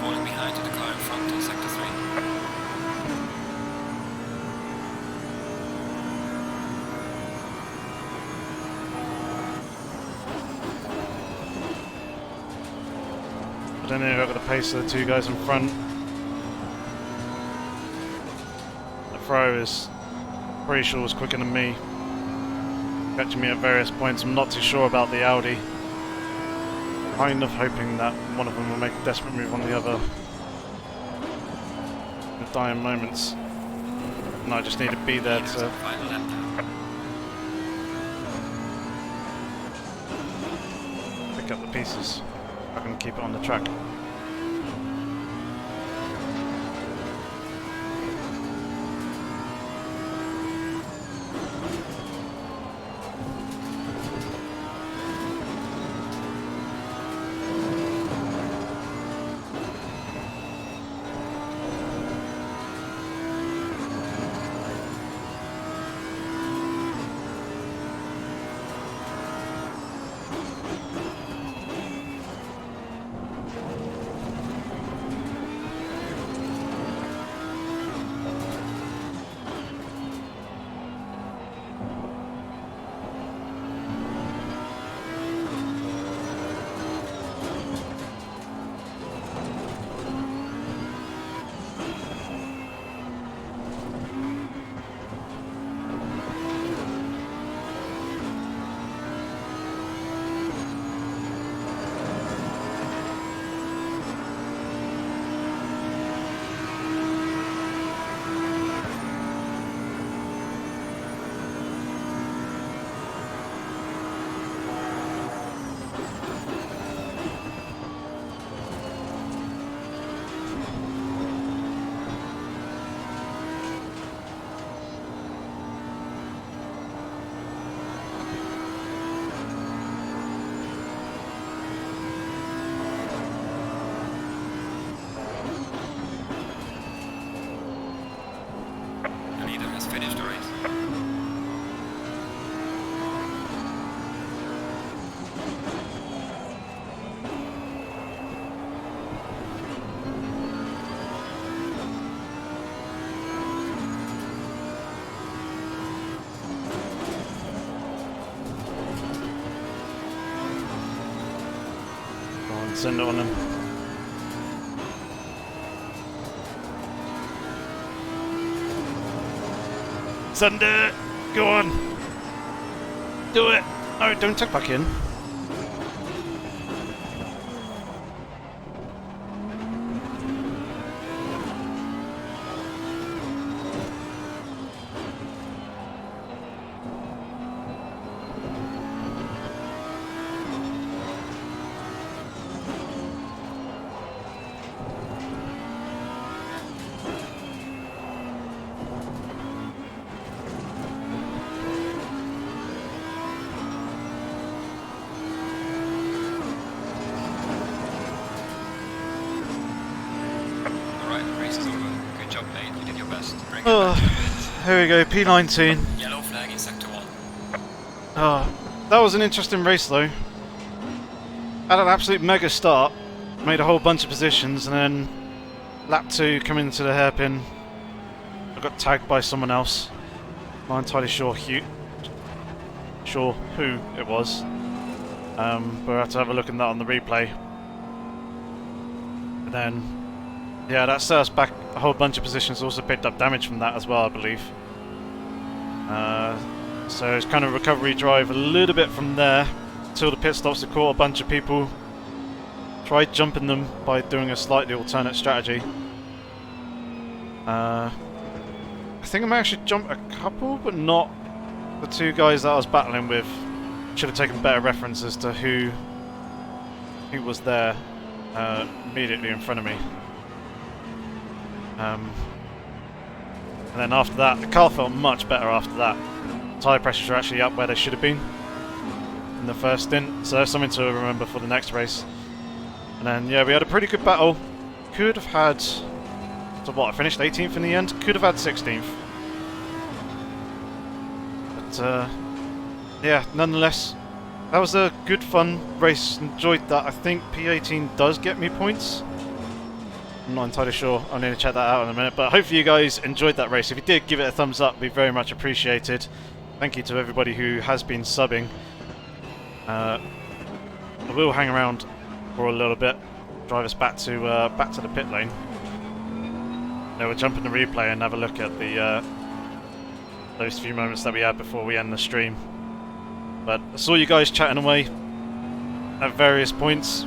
Falling behind to the car in front on sector 3. I don't think I've got the pace of the two guys in front. The Ferrari is pretty sure was quicker than me, catching me at various points. I'm not too sure about the Audi. Kind of hoping that one of them will make a desperate move on the other in dying moments. And I just need to be there to Final lap. pick up the pieces. I can keep it on the track. The leader has finished the race. Go on, send it on him. Send it! Go on! Do it! No, don't tuck back in. here we go, P19. Yellow flag in sector 1. Oh, that was an interesting race though. Had an absolute mega start, made a whole bunch of positions, and then lap 2 coming into the hairpin. I got tagged by someone else. Not entirely sure who it was. But we'll have to have a look at that on the replay. And then, yeah, that set us back a whole bunch of positions. Also picked up damage from that as well, I believe. So it's kind of recovery drive a little bit from there until the pit stops to caught a bunch of people. Tried jumping them by doing a slightly alternate strategy. I think I might actually jump a couple, but not the 2 guys that I was battling with. Should have taken better reference as to who was there immediately in front of me. And then after that, the car felt much better after that. Tyre pressures are actually up where they should have been in the first stint, so that's something to remember for the next race. And then, yeah, we had a pretty good battle. Could have had... So what, I finished 18th in the end? Could have had 16th. But, yeah, nonetheless, that was a good fun race. Enjoyed that. I think P18 does get me points. I'm not entirely sure. I'll need to check that out in a minute. But hopefully you guys enjoyed that race. If you did, give it a thumbs up. It'd be very much appreciated. Thank you to everybody who has been subbing. I will hang around for a little bit. Drive us back to the pit lane. Now we'll jump in the replay and have a look at the those few moments that we had before we end the stream. But I saw you guys chatting away at various points.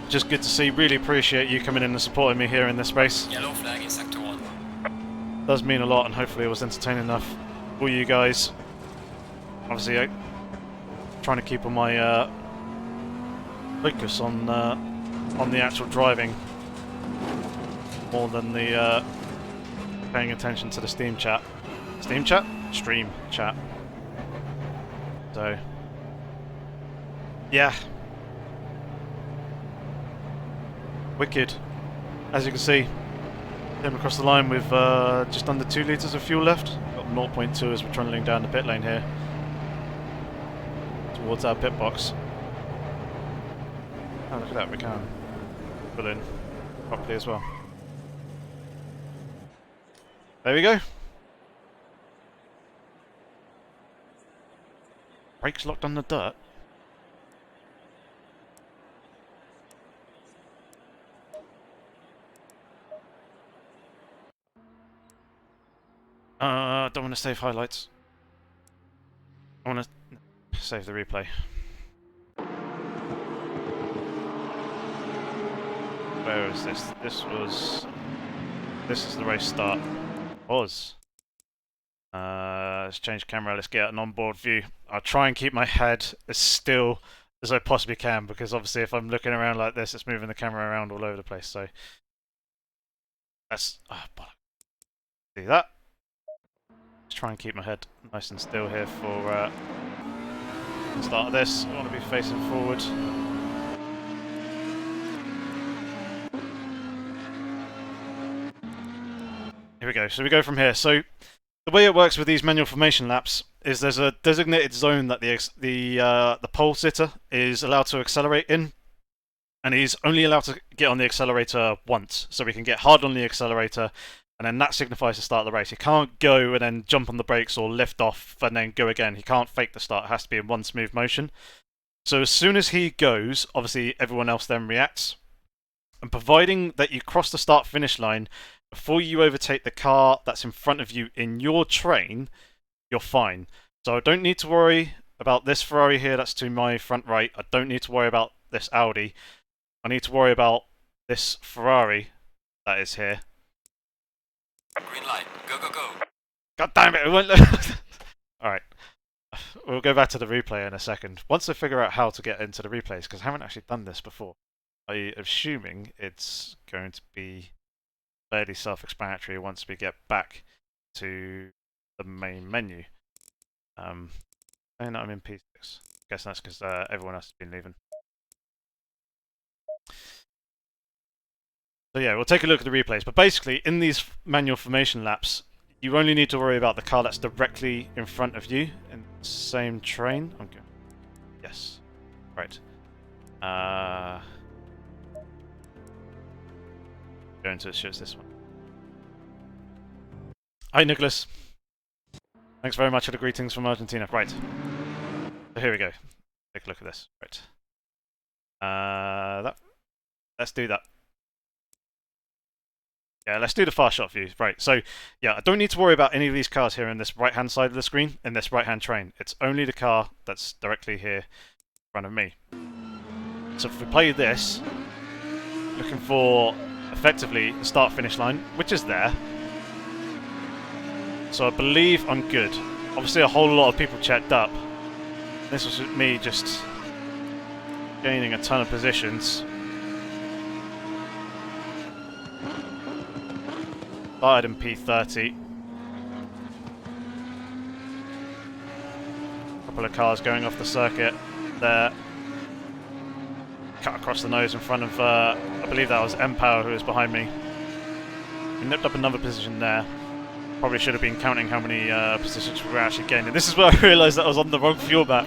Just good to see. Really appreciate you coming in and supporting me here in this race. Yellow flag in sector 1. Does mean a lot, and hopefully it was entertaining enough for you guys. Obviously, trying to keep on my focus on the actual driving more than the paying attention to the Steam chat. Steam chat? Stream chat. So, yeah. Wicked. As you can see, came across the line with just under 2 litres of fuel left. Got 0.2 as we're trundling down the pit lane here towards our pit box. Oh, look at that, we can pull in properly as well. There we go. Brakes locked on the dirt. Don't want to save highlights. I want to save the replay. Where is this? This is the race start. Let's change camera, let's get an onboard view. I'll try and keep my head as still as I possibly can, because obviously if I'm looking around like this, it's moving the camera around all over the place, so that's... see that? Let's try and keep my head nice and still here for the start of this. I want to be facing forward. Here we go, so we go from here. So the way it works with these manual formation laps is there's a designated zone that the pole sitter is allowed to accelerate in, and he's only allowed to get on the accelerator once. So we can get hard on the accelerator, and then that signifies the start of the race. He can't go and then jump on the brakes or lift off and then go again. He can't fake the start. It has to be in one smooth motion. So as soon as he goes, obviously everyone else then reacts. And providing that you cross the start-finish line before you overtake the car that's in front of you in your train, you're fine. So I don't need to worry about this Ferrari here that's to my front right. I don't need to worry about this Audi. I need to worry about this Ferrari that is here. Green light. Go, go, go. God damn it, it won't Alright. We'll go back to the replay in a second. Once I figure out how to get into the replays, because I haven't actually done this before. I'm assuming it's going to be fairly self-explanatory once we get back to the main menu. And I'm in P6. I guess that's because everyone else has been leaving. So yeah, we'll take a look at the replays. But basically, in these manual formation laps, You only need to worry about the car that's directly in front of you in the same train. I'm good. Yes. Right. Going to choose this one. Hi, Nicholas. Thanks very much for the greetings from Argentina. Right. So here we go. Take a look at this. Right. Let's do that. Yeah, let's do the far shot view. Right, so, yeah, I don't need to worry about any of these cars here in this right-hand side of the screen, in this right-hand train. It's only the car that's directly here in front of me. So if we play this, looking for, effectively, the start-finish line, which is there. So I believe I'm good. Obviously, a whole lot of people checked up. This was me just gaining a ton of positions. Started in P30. Couple of cars going off the circuit there. Cut across the nose in front of, I believe that was M-Power who was behind me. We nipped up another position there. Probably should have been counting how many positions we were actually gaining. This is where I realised that I was on the wrong fuel map.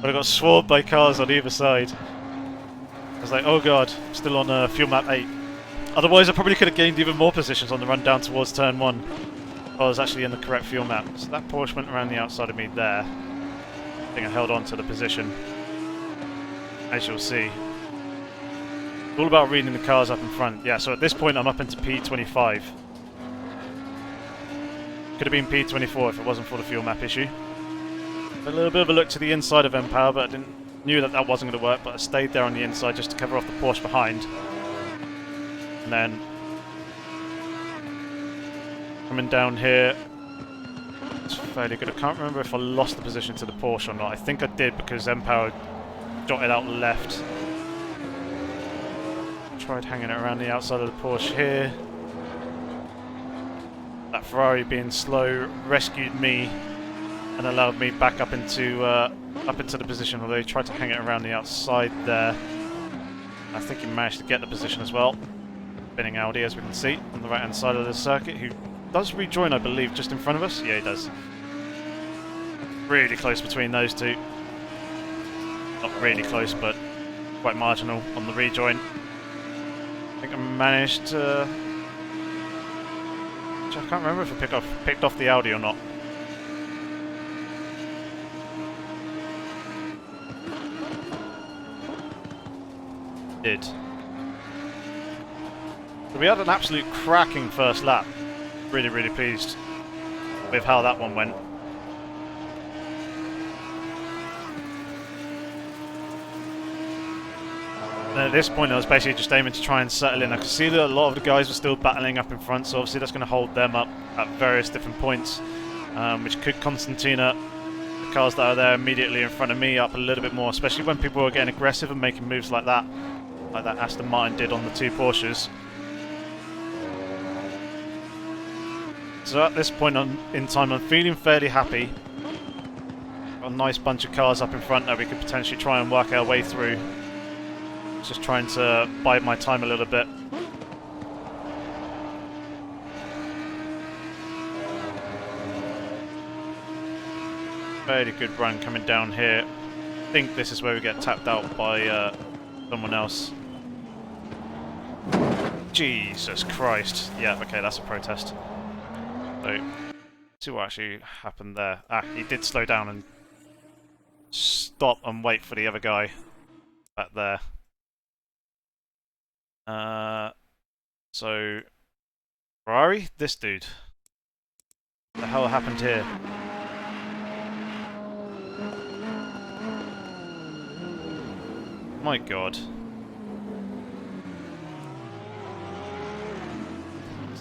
But I got swarmed by cars on either side. I was like, oh god, still on fuel map 8. Otherwise I probably could have gained even more positions on the run down towards turn 1. If I was actually in the correct fuel map. So that Porsche went around the outside of me there. I think I held on to the position. As you'll see. It's all about reading the cars up in front. Yeah, so at this point I'm up into P25. Could have been P24 if it wasn't for the fuel map issue. A little bit of a look to the inside of M-Power, but I knew that wasn't going to work, but I stayed there on the inside just to cover off the Porsche behind. And then coming down here, it's fairly good. I can't remember if I lost the position to the Porsche or not. I think I did because M-Power jotted out left. Tried hanging it around the outside of the Porsche here. That Ferrari being slow rescued me and allowed me back up into the position, although he tried to hang it around the outside there. I think he managed to get the position as well. Spinning Audi, as we can see, on the right-hand side of the circuit, who does rejoin, I believe, just in front of us. Yeah, he does. Really close between those two. Not really close, but quite marginal on the rejoin. I think I managed to... I can't remember if I picked off the Audi or not. Did. So we had an absolute cracking first lap. Really, really pleased with how that one went. And at this point I was basically just aiming to try and settle in. I could see that a lot of the guys were still battling up in front, so obviously that's going to hold them up at various different points, which could concertina the cars that are there immediately in front of me up a little bit more, especially when people were getting aggressive and making moves like that Aston Martin did on the two Porsches. So at this point in time I'm feeling fairly happy. Got a nice bunch of cars up in front that we could potentially try and work our way through. Just trying to bide my time a little bit. Fairly good run coming down here. I think this is where we get tapped out by someone else. Jesus Christ. Yeah, okay, that's a protest. So, let's see what actually happened there. Ah, he did slow down and stop and wait for the other guy back there. So, Ferrari? This dude. What the hell happened here? My god.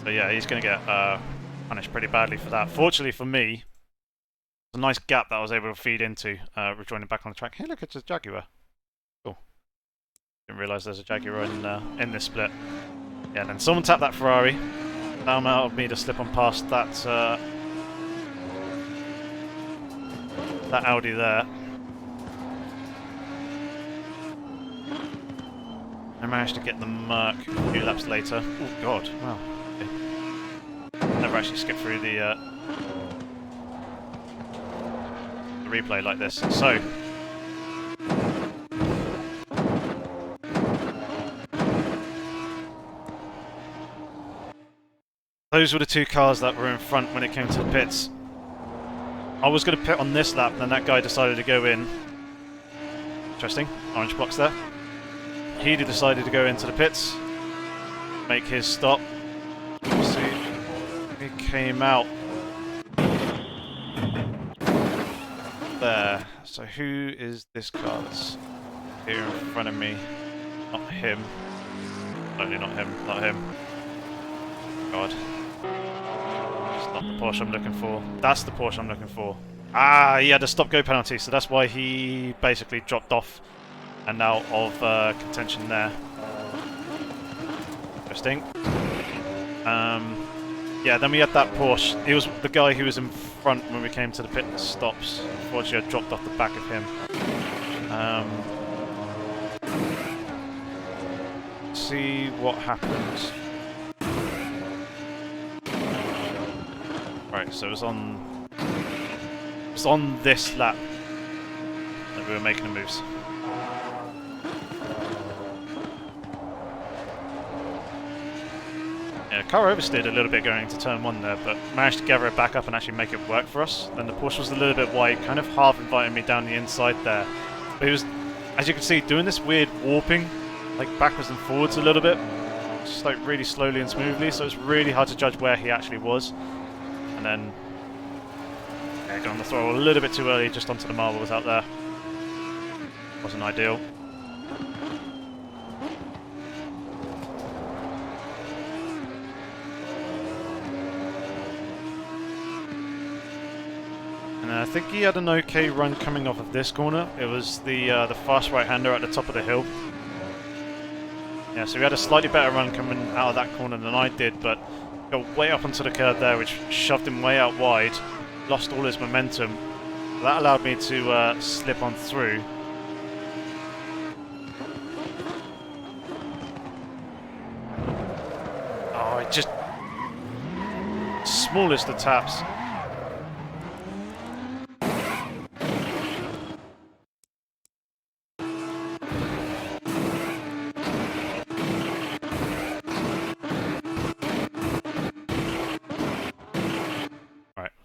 So yeah, he's going to get punished pretty badly for that. Fortunately for me, it's a nice gap that I was able to feed into, rejoining back on the track. Hey look, it's a Jaguar. Cool. Didn't realise there's a Jaguar in this split. Yeah, and then someone tapped that Ferrari. That allowed me to slip on past that that Audi there. I managed to get the Merc a few laps later. Oh god, wow. Okay. Never actually skipped through the the replay like this. So. Those were the two cars that were in front when it came to the pits. I was going to pit on this lap, and then that guy decided to go in. Interesting. Orange box there. He decided to go into the pits, make his stop. See, he came out there. So who is this car that's here in front of me? Not him. Certainly not him. Not him. God. It's not the Porsche I'm looking for. That's the Porsche I'm looking for. Ah, he had a stop-go penalty, so that's why he basically dropped off and out of contention there. Interesting. Yeah, then we had that Porsche. He was the guy who was in front when we came to the pit stops. Unfortunately, I dropped off the back of him. See what happens. Right, so it was on this lap that we were making the moves. Yeah, car oversteered a little bit going into turn 1 there, but managed to gather it back up and actually make it work for us. Then the Porsche was a little bit wide, kind of half inviting me down the inside there. But he was, as you can see, doing this weird warping, like backwards and forwards a little bit. Just like really slowly and smoothly, so it's really hard to judge where he actually was. And then, yeah, got on the throttle a little bit too early, just onto the marbles out there. Wasn't ideal. And I think he had an okay run coming off of this corner. It was the fast right-hander at the top of the hill. Yeah, so we had a slightly better run coming out of that corner than I did, but got way up onto the curb there, which shoved him way out wide, lost all his momentum. That allowed me to slip on through. Oh, it just... smallest of taps.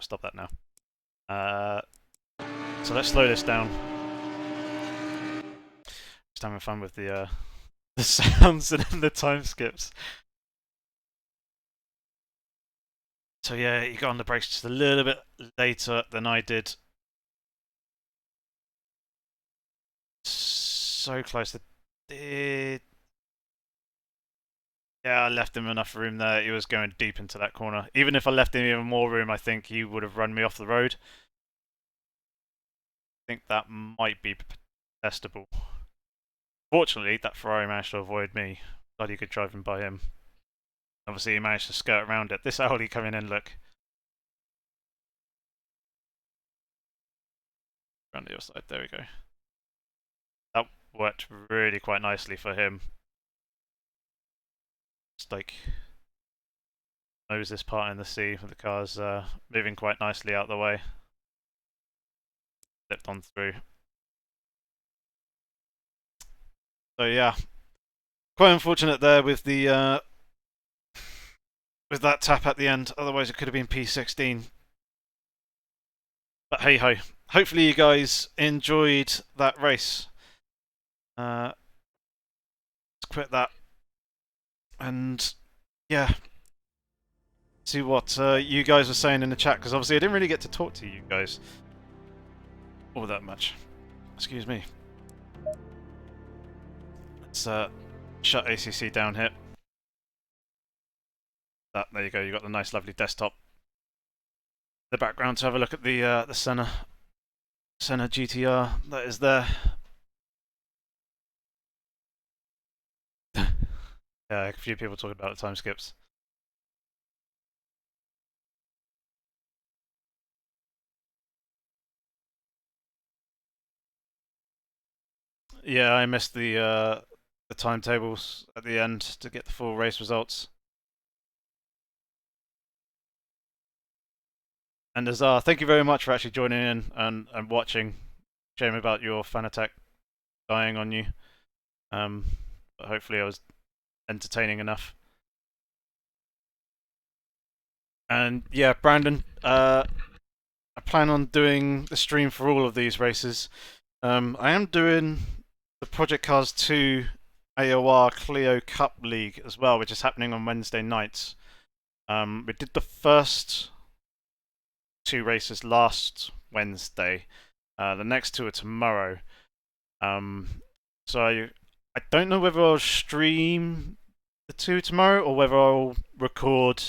Stop that now. So let's slow this down. Just having fun with the sounds and the time skips. So yeah, he got on the brakes just a little bit later than I did. So close to it. Yeah, I left him enough room there. He was going deep into that corner. Even if I left him even more room, I think he would have run me off the road. I think that might be testable. Fortunately, that Ferrari managed to avoid me. Bloody good driving by him. Obviously, he managed to skirt around it. This Audi coming in, look. Around the other side, there we go. That worked really quite nicely for him. Just like nose this part in the sea with the cars moving quite nicely out the way. Slipped on through. So yeah, quite unfortunate there with the with that tap at the end. Otherwise, it could have been P16. But hey ho! Hopefully, you guys enjoyed that race. Let's quit that. And yeah, see what you guys were saying in the chat, because obviously I didn't really get to talk to you guys all that much. Excuse me. Let's shut ACC down here. There you go. You got the nice, lovely desktop. The background to have a look at the Senna GTR that is there. Yeah, a few people talking about the time skips. Yeah, I missed the timetables at the end to get the full race results. And Azar, thank you very much for actually joining in and watching. Shame about your fan attack dying on you. But hopefully I was entertaining enough. And yeah, Brandon, I plan on doing the stream for all of these races. I am doing the Project Cars 2 AOR Clio Cup League as well, which is happening on Wednesday nights. We did the first 2 races last Wednesday. The next 2 are tomorrow. So I don't know whether I'll stream the 2 tomorrow or whether I'll record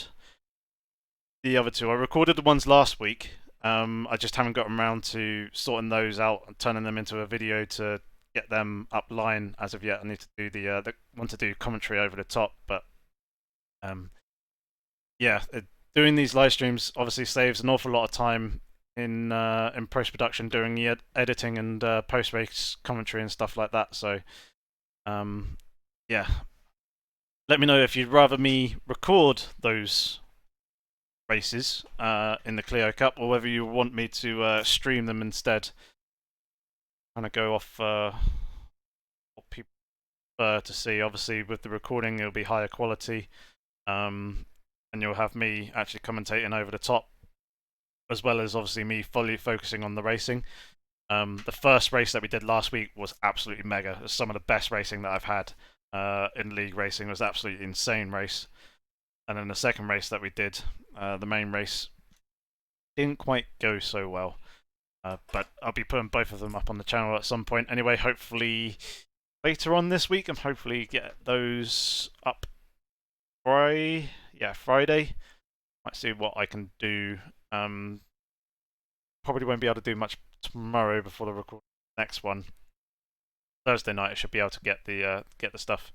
the other 2. I recorded the ones last week. I just haven't gotten around to sorting those out and turning them into a video to get them up line as of yet. I need to do the want to do commentary over the top, but yeah, doing these live streams obviously saves an awful lot of time in post production, doing the editing and post race commentary and stuff like that. So yeah, let me know if you'd rather me record those races in the Clio Cup or whether you want me to stream them instead. Kind of go off what people prefer to see. Obviously, with the recording, it'll be higher quality, and you'll have me actually commentating over the top, as well as obviously me fully focusing on the racing. The first race that we did last week was absolutely mega. It was some of the best racing that I've had in league racing. It was absolutely insane race. And then the second race that we did, the main race, didn't quite go so well. But I'll be putting both of them up on the channel at some point. Anyway, hopefully later on this week, and hopefully get those up Friday. Might see what I can do. Probably won't be able to do much tomorrow before the record next one. Thursday night I should be able to get the stuff.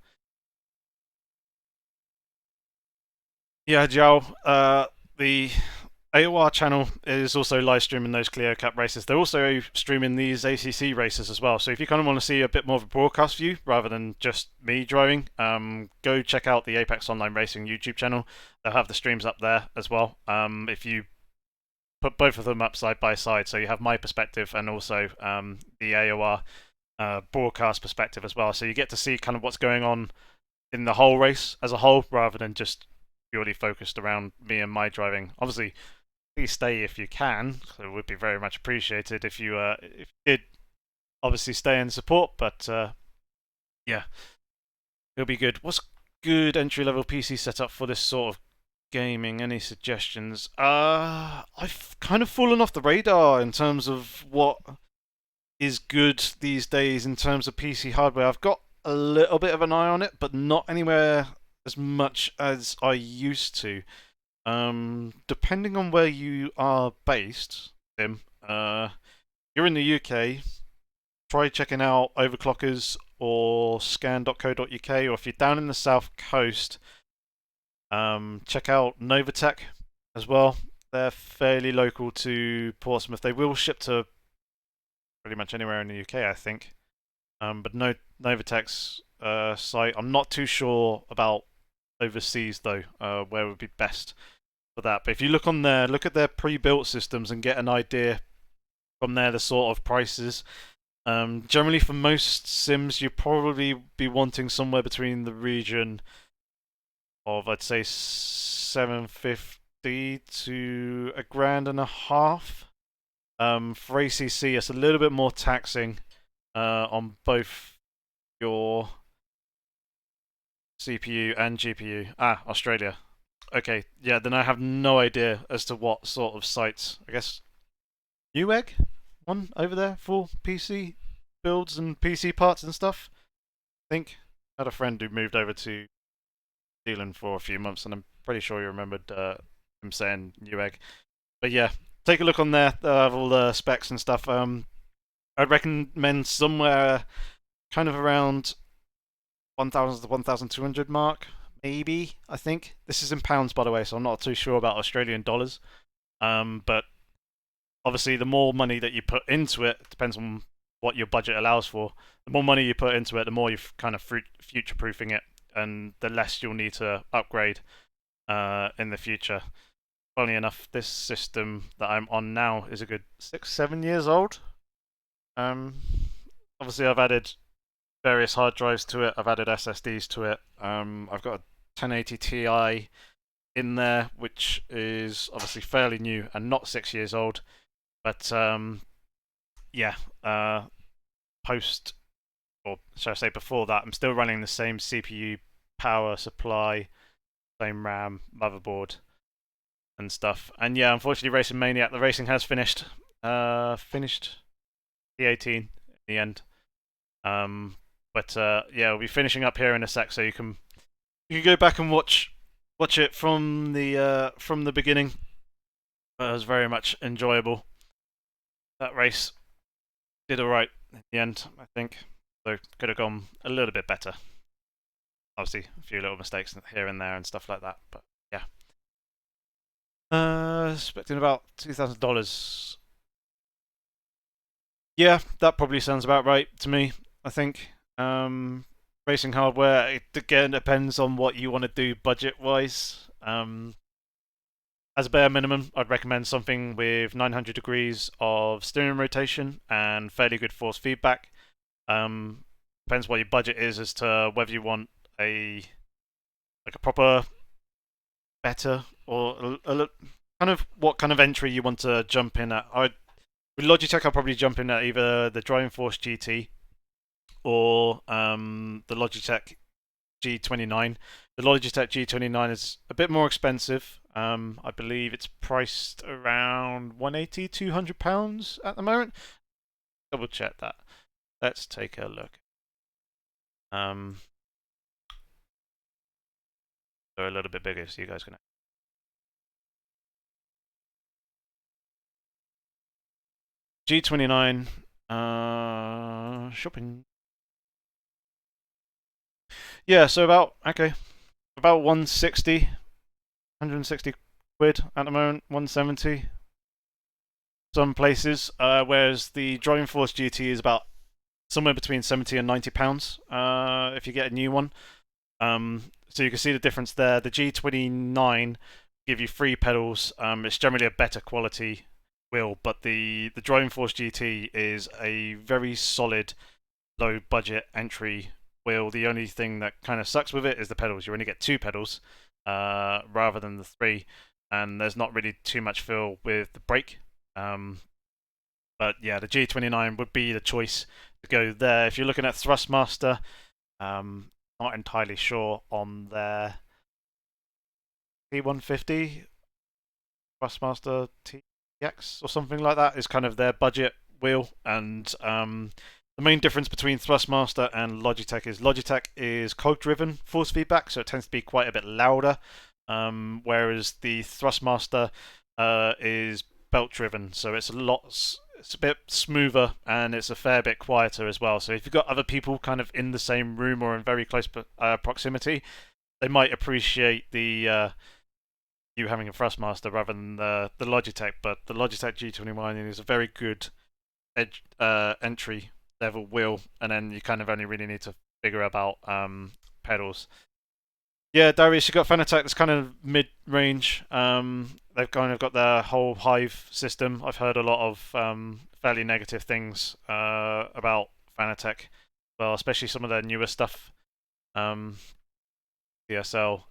Yeah, Joe. The AOR channel is also live streaming those Clio Cup races. They're also streaming these ACC races as well. So if you kind of want to see a bit more of a broadcast view rather than just me driving, go check out the Apex Online Racing YouTube channel. They'll have the streams up there as well. If you put both of them up side by side, so you have my perspective and also the AOR broadcast perspective as well. So you get to see kind of what's going on in the whole race as a whole, rather than just purely focused around me and my driving. Obviously, please stay if you can. So it would be very much appreciated if you did obviously stay and support. But yeah, it'll be good. What's good entry-level PC setup for this sort of gaming? Any suggestions? I've kind of fallen off the radar in terms of what is good these days in terms of PC hardware. I've got a little bit of an eye on it, but not anywhere as much as I used to. Depending on where you are based, Tim, you're in the UK, try checking out Overclockers or scan.co.uk, or if you're down in the south coast, check out Novatech as well. They're fairly local to Portsmouth. They will ship to pretty much anywhere in the UK, I think. But Novatech's site, I'm not too sure about overseas though, where would be best for that. But if you look on there, look at their pre-built systems and get an idea from there the sort of prices. Generally for most sims, you'd probably be wanting somewhere between the region of, I'd say, 750 to £1,500. For ACC, it's a little bit more taxing on both your CPU and GPU. Australia. Okay, yeah, then I have no idea as to what sort of sites. I guess Newegg one over there for PC builds and PC parts and stuff. I think I had a friend who moved over to New Zealand for a few months, and I'm pretty sure you remembered him saying Newegg. But yeah, take a look on there. They'll have all the specs and stuff. I'd recommend somewhere kind of around 1,000 to 1,200 mark, maybe. I think this is in pounds, by the way, so I'm not too sure about Australian dollars. But obviously, the more money that you put into it, depends on what your budget allows for. The more money you put into it, the more you're kind of future-proofing it, and the less you'll need to upgrade in the future. funny enough, this system that I'm on now is a good 6-7 years old. Obviously I've added various hard drives to it. I've added SSDs to it. I've got a 1080 Ti in there, which is obviously fairly new and not 6 years old. But yeah, post, or shall I say before that, I'm still running the same CPU power supply, same RAM, motherboard, and stuff. And yeah, unfortunately, Racing Maniac, the racing has finished. Finished P18 in the end. But yeah, we'll be finishing up here in a sec, so you can go back and watch it from the beginning. It was very much enjoyable. That race did alright in the end, I think. So could have gone a little bit better. Obviously, a few little mistakes here and there and stuff like that, but yeah. Expecting about $2,000. Yeah, that probably sounds about right to me, I think. Racing hardware, it again depends on what you want to do budget-wise. As a bare minimum, I'd recommend something with 900 degrees of steering rotation and fairly good force feedback. Depends what your budget is as to whether you want a proper, better, or kind of what kind of entry you want to jump in at. With Logitech, I'll probably jump in at either the Driving Force GT or the Logitech G29. The Logitech G29 is a bit more expensive. I believe it's priced around £180–200 at the moment. Double check that. Let's take a look. They're a little bit bigger, so you guys can. G29 shopping. Yeah, so about 160 quid at the moment, 170 some places, whereas the Driving Force GT is about somewhere between £70 and £90 if you get a new one. So you can see the difference there. The G29 give you 3 pedals. It's generally a better quality wheel, but the Driving Force GT is a very solid, low budget entry wheel. The only thing that kind of sucks with it is the pedals. You only get 2 pedals rather than the 3, and there's not really too much feel with the brake. But yeah, the G29 would be the choice to go there. If you're looking at Thrustmaster, not entirely sure on their T150 Thrustmaster TX or something like that is kind of their budget wheel. And the main difference between Thrustmaster and Logitech is cog driven force feedback, so it tends to be quite a bit louder, whereas the Thrustmaster is belt driven, so it's a bit smoother and it's a fair bit quieter as well. So if you've got other people kind of in the same room or in very close proximity, they might appreciate the you having a Thrustmaster rather than the Logitech. But the Logitech G29 is a very good entry level wheel, and then you kind of only really need to figure about pedals. Yeah, Darius, you got Fanatec that's kind of mid-range. They've kind of got their whole Hive system. I've heard a lot of fairly negative things about Fanatec, well, especially some of their newer stuff. DSL, I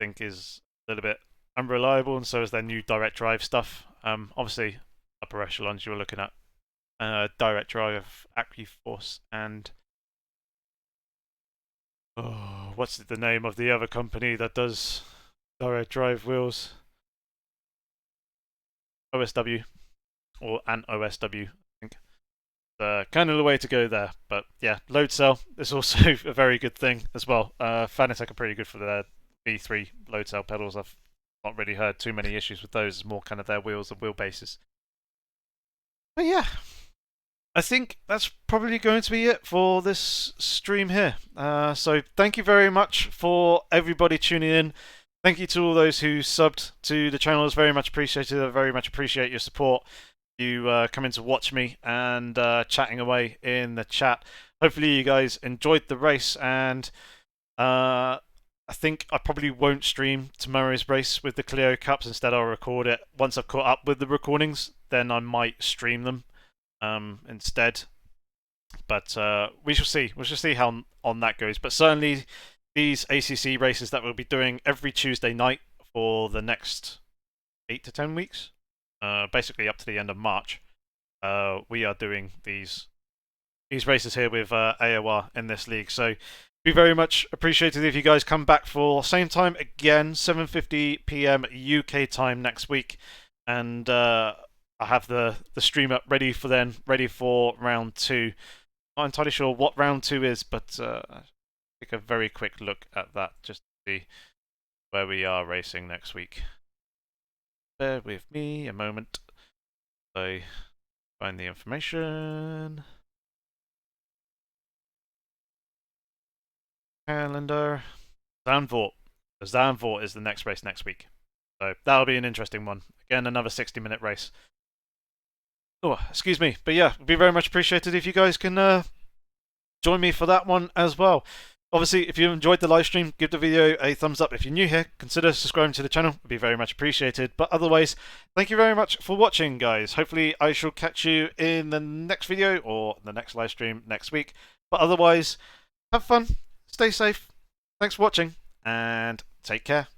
think, is a little bit unreliable, and so is their new direct drive stuff. Obviously, upper echelons you were looking at direct drive, AccuForce, and what's the name of the other company that does direct drive wheels? OSW, or an OSW, I think. Kind of the way to go there. But yeah, load cell is also a very good thing as well. Fanatec are pretty good for their V3 load cell pedals. I've not really heard too many issues with those. It's more kind of their wheels and wheelbases. But yeah, I think that's probably going to be it for this stream here. So thank you very much for everybody tuning in. Thank you to all those who subbed to the channel. It's very much appreciated. I very much appreciate your support. You coming to watch me and chatting away in the chat. Hopefully you guys enjoyed the race, and I think I probably won't stream tomorrow's race with the Clio Cups. Instead, I'll record it. Once I've caught up with the recordings, then I might stream them instead. But we shall see. We shall see how on that goes. But certainly, these ACC races that we'll be doing every Tuesday night for the next 8 to 10 weeks, basically up to the end of March, we are doing these races here with AOR in this league. So be very much appreciated if you guys come back for same time again, 7:50 p.m. UK time next week, and I have the stream up ready for round 2. Not entirely sure what round 2 is, but take a very quick look at that just to see where we are racing next week. Bear with me a moment. So find the information. Calendar. Zandvoort. The Zandvoort is the next race next week. So that'll be an interesting one. Again, another 60-minute race. Oh, excuse me. But yeah, it'd be very much appreciated if you guys can join me for that one as well. Obviously, if you enjoyed the live stream, give the video a thumbs up. If you're new here, consider subscribing to the channel. It would be very much appreciated. But otherwise, thank you very much for watching, guys. Hopefully, I shall catch you in the next video or the next live stream next week. But otherwise, have fun, stay safe, thanks for watching, and take care.